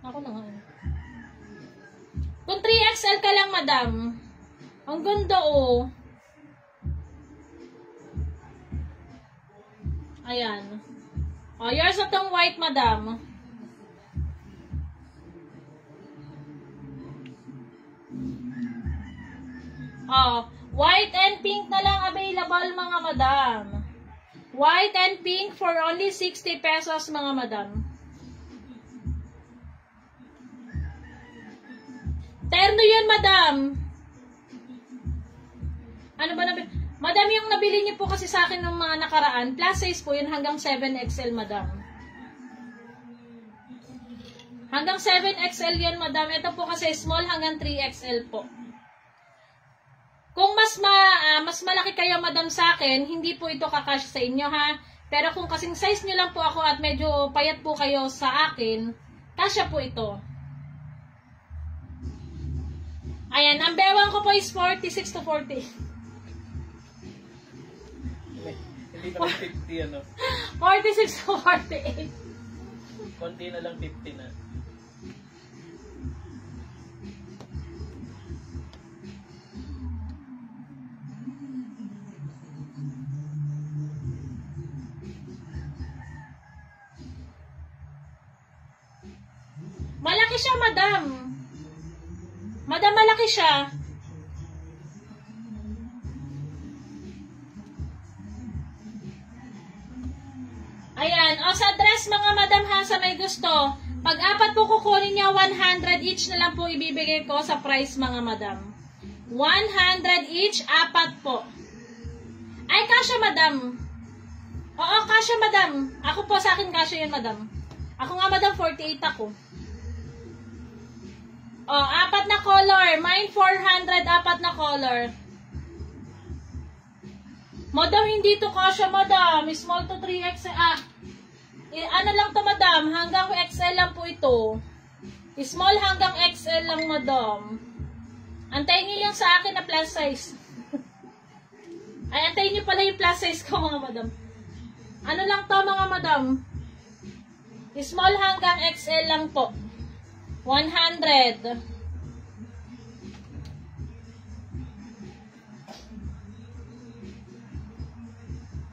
Ako na nga. Kung 3XL ka lang, madam. Ang ganda, oh. Ayan. O, yours na tong white, madam. O, white and pink na lang available, mga madam. White and pink for only 60 pesos, mga madam. Terno yun, madam. Ano ba nabili? Madam, yung nabili niyo po kasi sa akin ng mga nakaraan, plus size po yun hanggang 7XL, madam. Hanggang 7XL yun, madam. Ito po kasi small hanggang 3XL po. Kung mas malaki kayo, madam, sa akin, hindi po ito kakasya sa inyo, ha? Pero kung kasing size nyo lang po ako at medyo payat po kayo sa akin, kasya po ito. Ayan, ang bewang ko po is 46 to 40. Hindi naman 50 ano. 46 to 48. Konti na lang 50 na. Malaki siya, madam. Madam, malaki siya. Ayan. O, sa dress, mga madam, ha, sa may gusto. Pag apat po kukunin niya, 100 each na lang po ibibigay ko sa price, mga madam. 100 each, apat po. Ay, kasya, madam. Oo, kasya, madam. Ako po, sa akin kasya yun, madam. Ako nga, madam, 48 ako. O, apat na color. Mine 400, apat na color. Madam, hindi to kasya, madam. Small to 3XL. Ano lang to, madam? Hanggang XL lang po ito. Small hanggang XL lang, madam. Antayin niyo yung sa akin na plus size. Ay, antayin niyo pala yung plus size ko, mga madam. Ano lang to, mga madam? Small hanggang XL lang po. 100.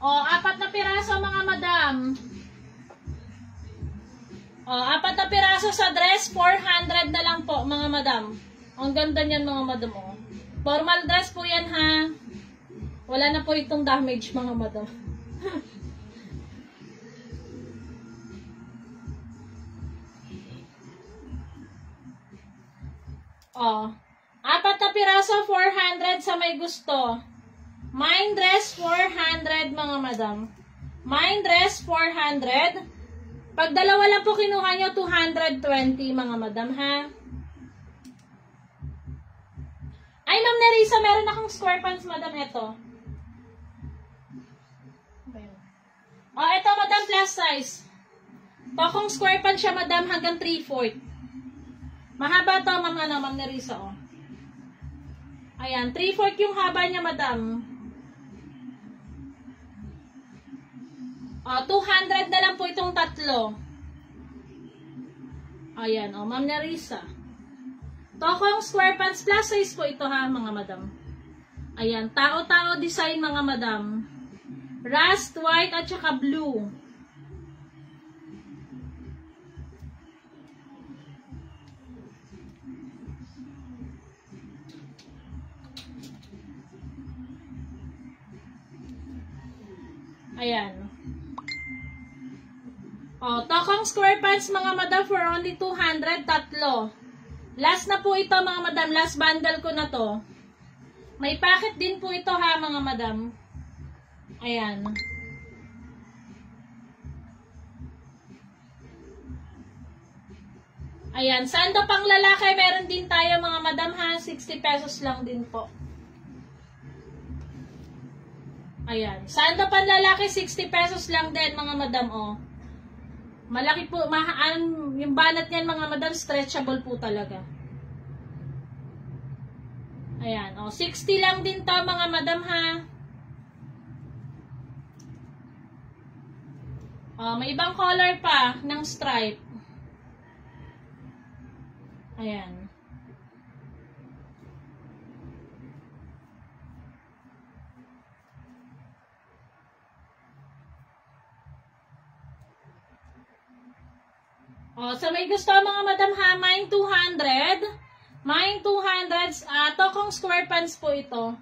O, apat na piraso, mga madam. O, apat na piraso sa dress, 400 na lang po, mga madam. Ang ganda niyan, mga madam, o. Formal dress po yan, ha. Wala na po itong damage, mga madam. Oh, apat na piraso, 400 sa may gusto. Mine dress, 400, mga madam. Mine dress, 400. Pag dalawa lang po kinuha nyo, 220, mga madam, ha? Ay, Ma'am Nerissa, meron akong square pants, madam, ito. Oh, ito, madam, plus size. Tokong square pants siya, madam, hanggang 3/4. Mahaba to, Ma'am Nerissa, oh. Ayan, 3/4 yung haba niya, madam. Oh, 200 na lang po itong tatlo. Ayan, oh, Ma'am Nerissa. Tokong square pants plus size po ito, ha, mga madam. Ayan, tao-tao design, mga madam. Rust, white, at saka blue. Ayan. O, tokong square pants, mga madam, for only 200, tatlo. Last na po ito, mga madam. Last bundle ko na to. May packet din po ito, ha, mga madam. Ayan. Ayan. Sando pang lalaki, meron din tayo, mga madam, ha. 60 pesos lang din po. Ayan. Sando pang lalaki, 60 pesos lang din, mga madam, oh. Malaki po, yung banat niyan, mga madam, stretchable po talaga. Ayan, oh, 60 lang din to, mga madam, ha. Oh, may ibang color pa ng stripe. Ayan. O, so may gusto mga madam ha, maing 200. Maing 200, tokong square pants po ito.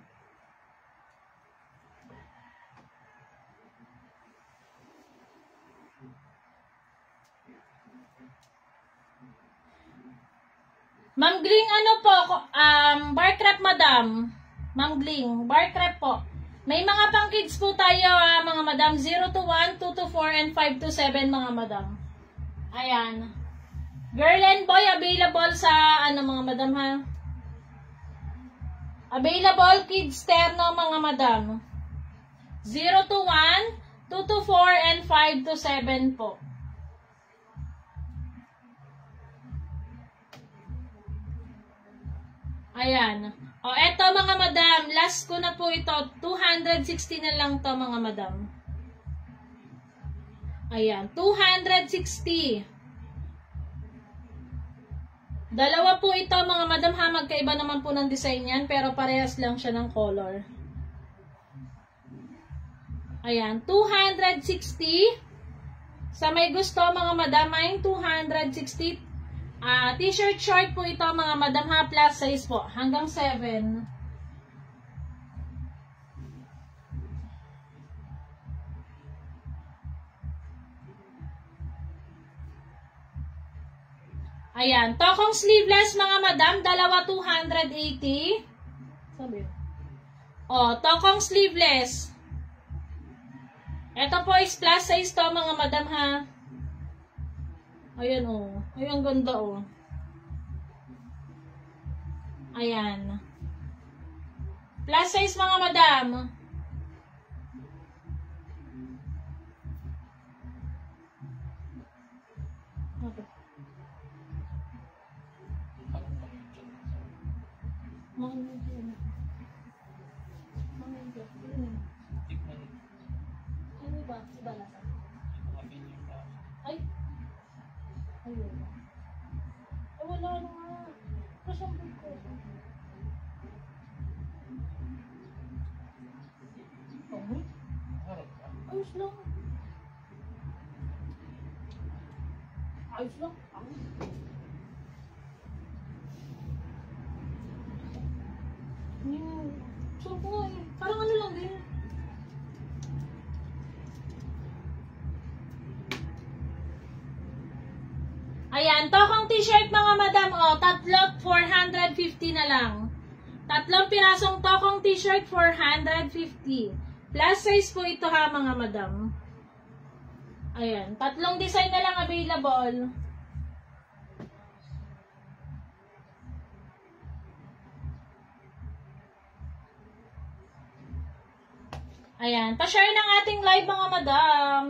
Ma'am Gling, ano po, bar crepe madam. Ma'am Gling, bar crepe po. May mga pang kids po tayo, mga madam, 0 to 1, 2 to 4, and 5 to 7, mga madam. Ayan. Girl and boy, available sa, mga madam ha? Available kids terno, mga madam. 0 to 1, 2 to 4, and 5 to 7 po. Ayan. O, eto mga madam. Last ko na po ito. 260 na lang to mga madam. Ayan. 260. Dalawa po ito mga madam ha. Magkaiba naman po ng design yan. Pero parehas lang siya ng color. Ayan. 260. Sa may gusto mga madam ay 260. T-shirt short po ito mga madam ha, plus size po, hanggang 7. Ayan, tokong sleeveless mga madam, dalawa 280. Sabi. O, tokong sleeveless. Ito po is plus size to mga madam ha. Ayan o. Ay, ang ganda o. Ayan. Plus size mga madam. Okay. Ano ba? Iba na sa? Ay. Ayun. Ay, wala na nga. Kasampul ko. Ayos lang. Ayos lang. So, parang ano lang din. Ayan, tokong t-shirt mga madam, tatlo 450 na lang. Tatlong pirasong tokong t-shirt 450. Plus size po ito ha mga madam. Ayan, tatlong design na lang available. Ayan, pa-share ng ating live mga madam.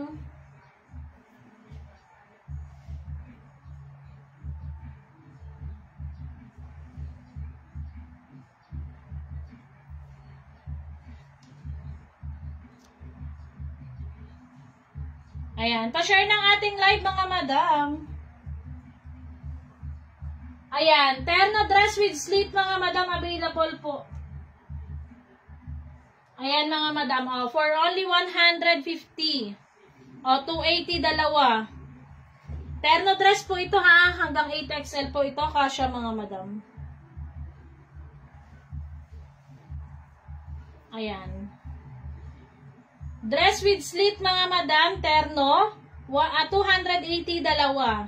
Ayan, pa-share ng ating live mga madam. Ayan, terno dress with slit mga madam, available po. Ayan mga madam, for only 150. 280 dalawa. Terno dress po ito ha, hanggang 8XL po ito, kasya mga madam. Ayan. Dress with slit mga madam, terno, 280 dalawa.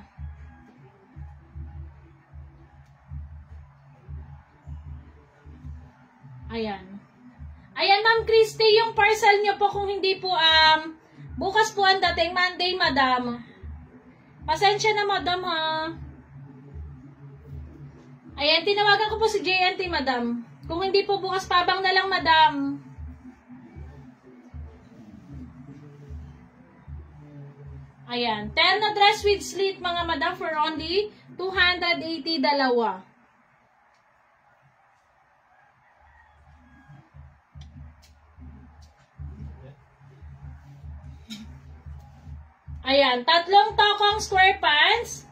Ayan. Ayan Ma'am Christy, yung parcel nyo po kung hindi po, bukas po ang dating Monday madam. Pasensya na madam ha. Ayan, tinawagan ko po si JNT madam. Kung hindi po bukas, pabang na lang madam. Ayan. Terno dress with slit mga madam for only 280 dalawa. Ayan. Tatlong tokong square pants.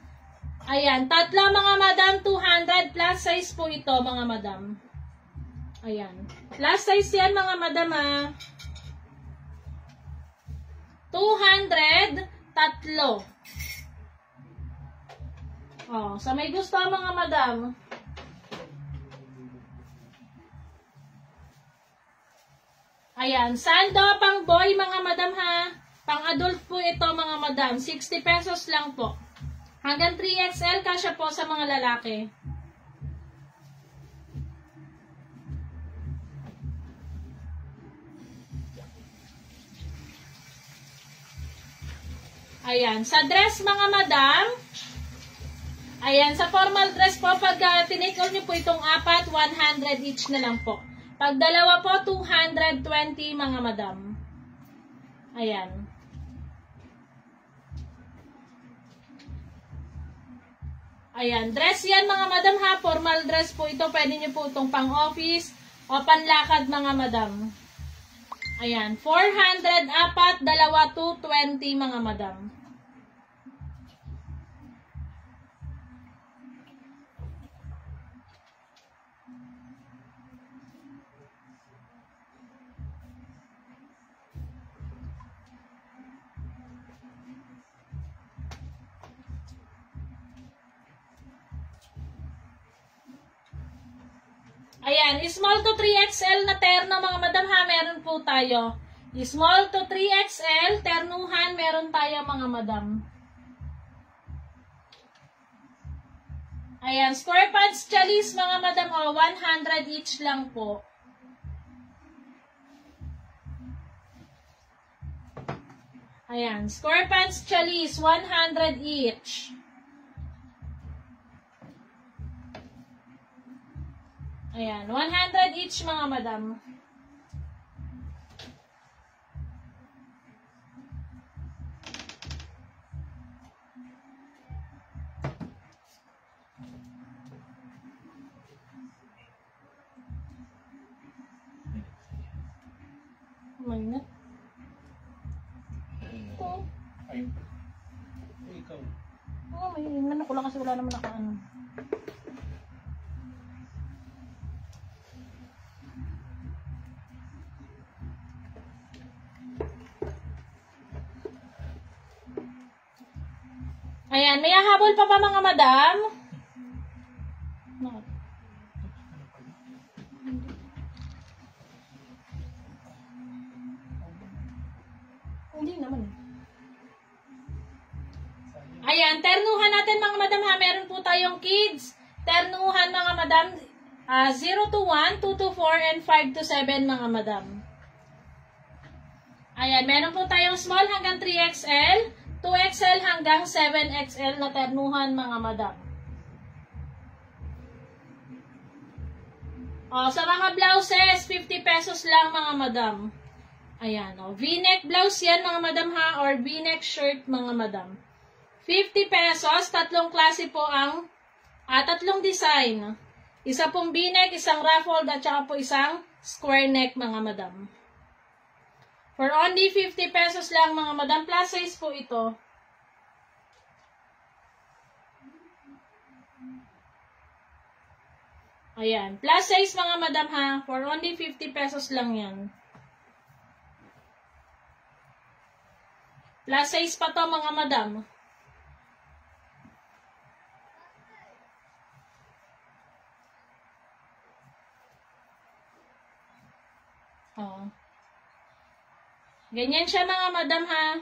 Ayan. Tatlo mga madam 200 plus size po ito mga madam. Ayan. Plus size yan mga madam ha. 200 tatlo. Oh, sa may gusto mga madam. Ayan, sando pang boy mga madam ha. Pang adult po ito mga madam. 60 pesos lang po. Hanggang 3XL kasya po sa mga lalaki. Ayan, sa dress mga madam. Ayan, sa formal dress po, pag tinake out nyo po itong apat, 100 each na lang po. Pag dalawa po, 220 mga madam. Ayan. Ayan, dress yan mga madam ha. Formal dress po ito. Pwede nyo po itong pang office o panlakad mga madam. Ayan, 400 apat, dalawa 220 mga madam. Ayan, small to 3XL na terno mga madam ha, meron po tayo. Small to 3XL, ternuhan, meron tayo mga madam. Ayan, square pants chalis mga madam, 100 each lang po. Ayan, square pants chalis, 100 each. Ayan, 100 each mga madam. Maingat. Ito. Ay. Ikaw. Oo, may manok ko lang kasi wala naman nakaano. Ayan, may hahabol pa ba mga madam? No. Hindi naman. Ayan, ternuhan natin mga madam ha. Meron po tayong kids. Ternuhan mga madam. 0 to 1, 2 to 4, and 5 to 7 mga madam. Ayan, meron po tayong small hanggang 3XL. 2XL hanggang 7XL na ternuhan mga madam. Sa mga blouses, 50 pesos lang mga madam. Ayan, V-neck blouse yan mga madam ha, or V-neck shirt mga madam. 50 pesos, tatlong klase po ang, tatlong design. Isa pong V-neck, isang ruffled, at saka po isang square neck mga madam. For only 50 pesos lang mga madam, plus size po ito. Ayan, plus size mga madam ha, for only 50 pesos lang yan. Plus size pa to mga madam. Ganyan siya mga madam ha.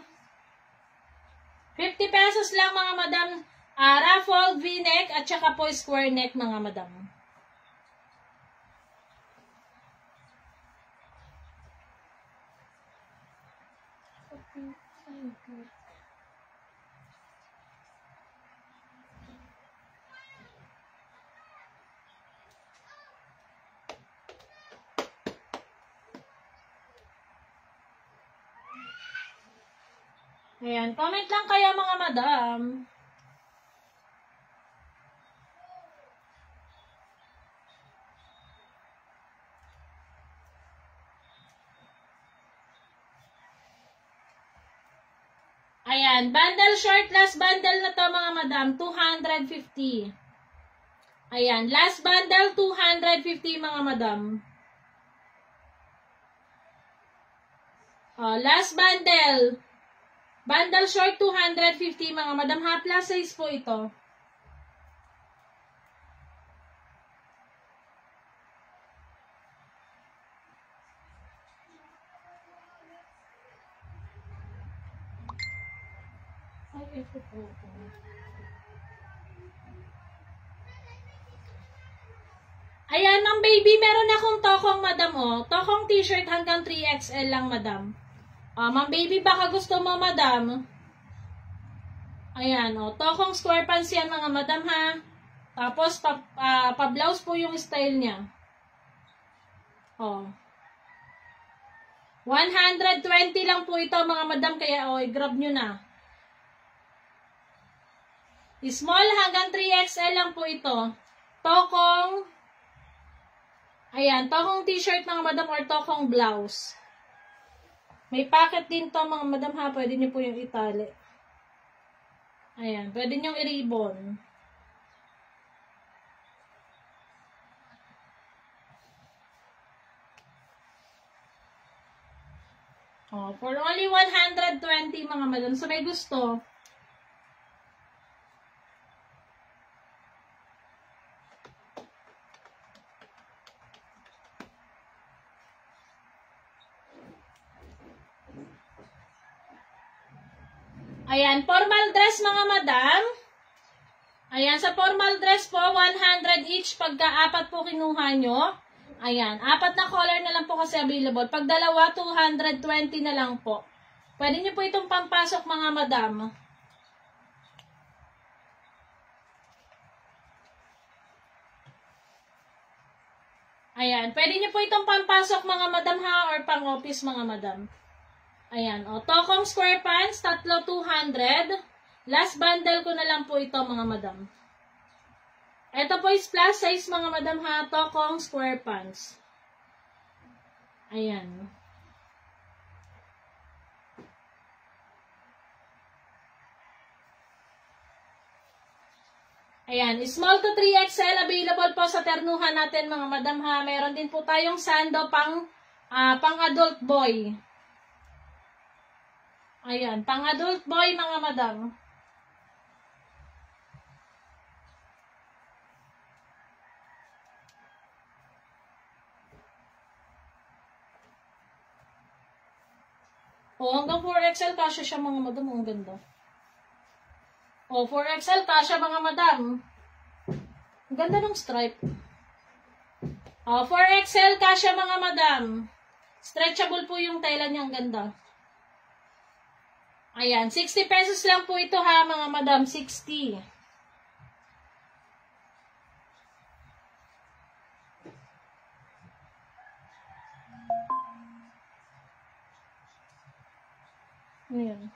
50 pesos lang mga madam. Ruffled V-neck at saka po square neck mga madam. Ayan, comment lang kayo mga madam. Ayan, bundle short, last bundle na to mga madam, 250. Ayan, last bundle, 250 mga madam. Last bundle. Bundle short, 250 mga madam. Ha, plus size po ito. Ito po. Ayan, ang baby, meron akong tokong, madam, oh. Tokong t-shirt hanggang 3XL lang, madam. Ma'am baby, baka gusto mo, madam. Ayan, oh. Tokong square pants yan, mga madam, ha. Tapos, pa-blouse po yung style niya. Oh. 120 lang po ito, mga madam, kaya, oh, i-grab nyo na. Small hanggang 3XL lang po ito. Tokong, ayan, tokong t-shirt, mga madam, or tokong blouse. May pocket din to, mga madam, ha. Pwede nyo po yung itali. Ayan, pwede nyo i-ribbon. Oh, for only 120, mga madam. So, may gusto. Ayan, formal dress, mga madam. Ayan, sa formal dress po, 100 each pagka-apat po kinuha nyo. Ayan, 4 na color na lang po kasi available. Pag dalawa, 220 na lang po. Pwede nyo po itong pampasok, mga madam. Ayan, pwede nyo po itong pampasok, mga madam, ha, or pang-office, mga madam. Ayan, o, tokong square pants, tatlo 200. Last bundle ko na lang po ito, mga madam. Ito po is plus size, mga madam, ha, tokong square pants. Ayan. Ayan, small to 3XL available po sa ternuhan natin, mga madam, ha. Meron din po tayong sando pang adult boy. Ayan, pang adult boy, mga madam. Hanggang 4XL kasya siya, mga madam. Ang ganda. 4XL kasya, mga madam. Ang ganda ng stripe. 4XL kasya, mga madam. Stretchable po yung tela niya. Ang ganda. Ayan, 60 pesos lang po ito, ha, mga madam. 60. Ayan.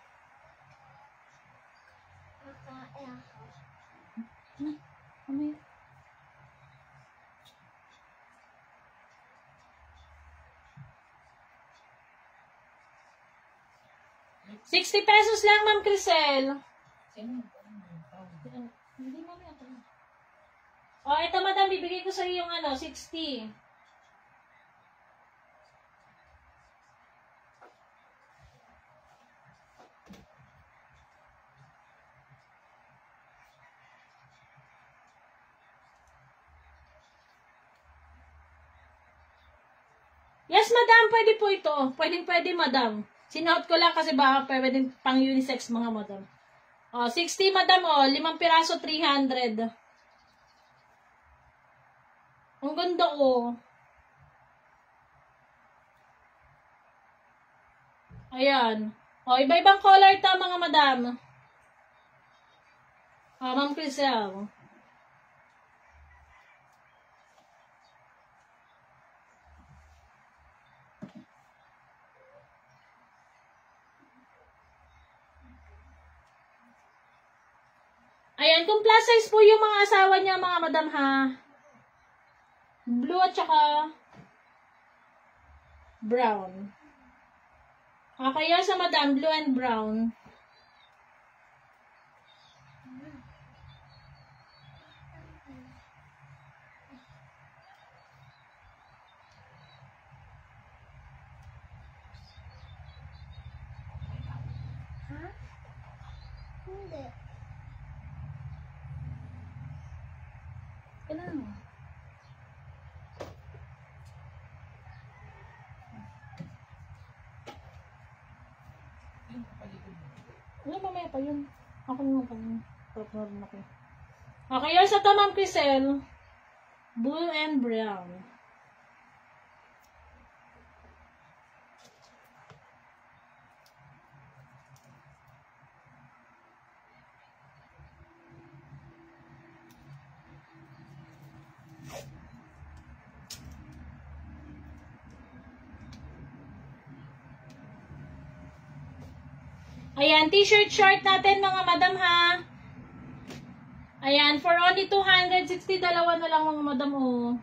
Ayan. 60 pesos lang, Ma'am Crisel. Hindi, mami, ito. Ito, madam, bibigay ko sa iyo yung 60. Yes, madam, pwede po ito. Pwede, madam. Sinout ko lang kasi baka pwede pang unisex, mga madam. 60, madam, 5 piraso, 300. Ang ganda, Ayan. Iba-ibang color to, mga madam. Ma'am Crisel. Ayan, kung plus size po yung mga asawa niya, mga madam, ha. Blue at saka brown. Kaya sa madam, blue and brown. Ha? Hindi. Kailangan. Mamaya pa yun. Ako naman kami. Meron ako. Okay, yun sa to, Ma'am Crisel. Blue and brown. Ayan, t-shirt short natin mga madam ha. Ayan, for only 260, dalawa na lang mga madam oh.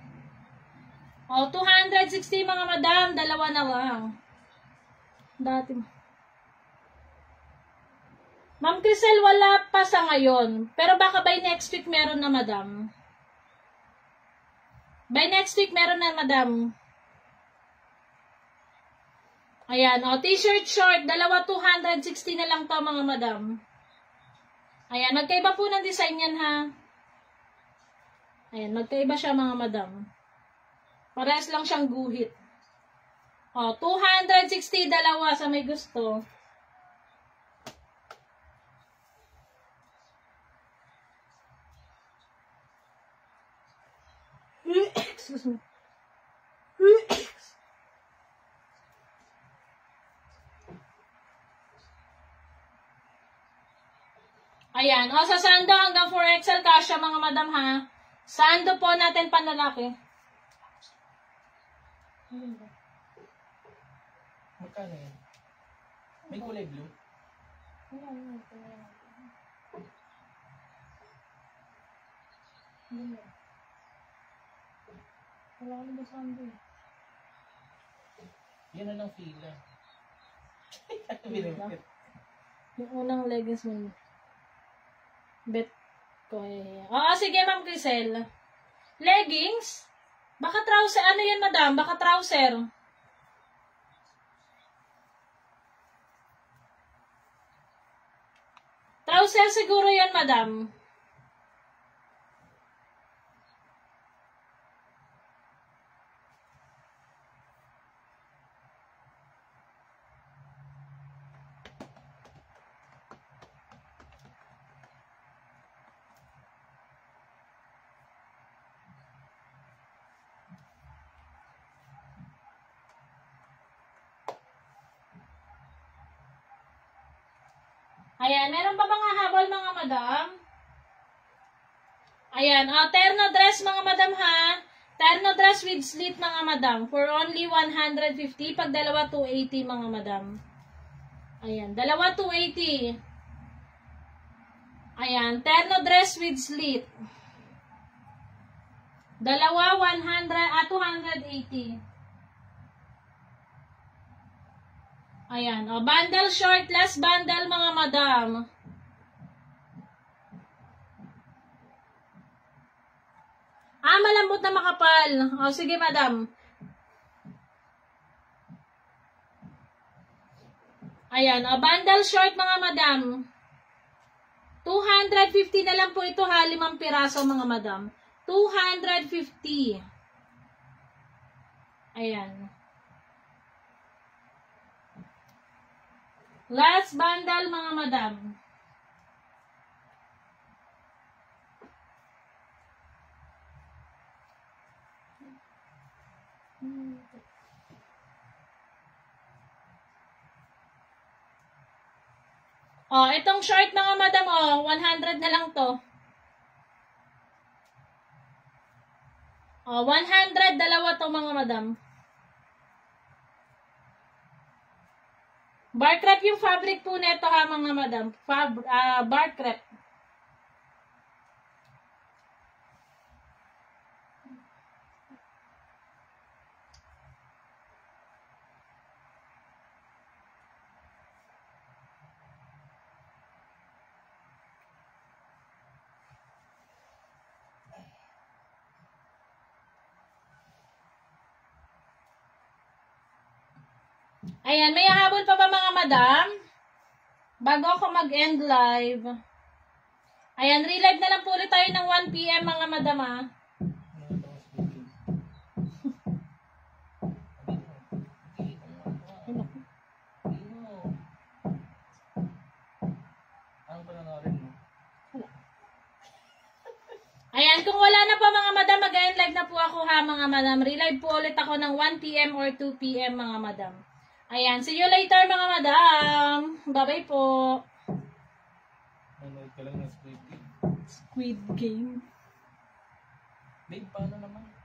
Oh, 260 mga madam, dalawa na lang. Dati. Ma'am Crisel, wala pa sa ngayon. Pero baka by next week meron na madam. By next week meron na madam. Ayan, o, t-shirt short, dalawa 260 na lang to mga madam. Ayan, magkaiba po ng design yan ha. Ayan, magkaiba siya mga madam. Parehas lang siyang guhit. O, 260 dalawa sa may gusto. Excuse me. Ayan. O, sa sando hanggang 4XL kasya mga madam ha. Sando po natin panlalaki. Magkano yan? May kulay blue? Wala ko ba sando? Yan na lang fila. Yung unang leggings mo. Bet ko eh. Oo, sige Ma'am Crisel. Leggings? Baka trouser. Ano yan madam? Baka trouser. Trouser siguro yan madam. Ayan, meron pa mga habol mga madam? Ayan, terno dress mga madam ha. Terno dress with slit mga madam. For only 150. Pag dalawa, 280 mga madam. Ayan, dalawa 280. Ayan, terno dress with slit. Dalawa 280. Ayan, bundle short, last bundle mga madam. Malambot na makapal. Sige madam. Ayan, bundle short mga madam. 250 na lang po ito ha, 5 piraso mga madam. 250. Ayan. Last bundle mga madam. Itong short mga madam 100 na lang to. 100 dalawa to mga madam. Bar crepe yung fabric po neto ha mga madam. Bar crepe. Ayan, may habol pa ba mga madam? Bago ako mag-end live. Ayan, relive na lang po ulit tayo ng 1 PM mga madam ha. Ano pa na rin? madam, mag-end live na po ako ha mga madam. Relive po ulit ako ng 1 p.m. or 2 p.m. mga madam. Ayan, see you later mga madam. Bye-bye po. Nanood ka lang ng Squid Game. Squid Game. Babe, paano naman?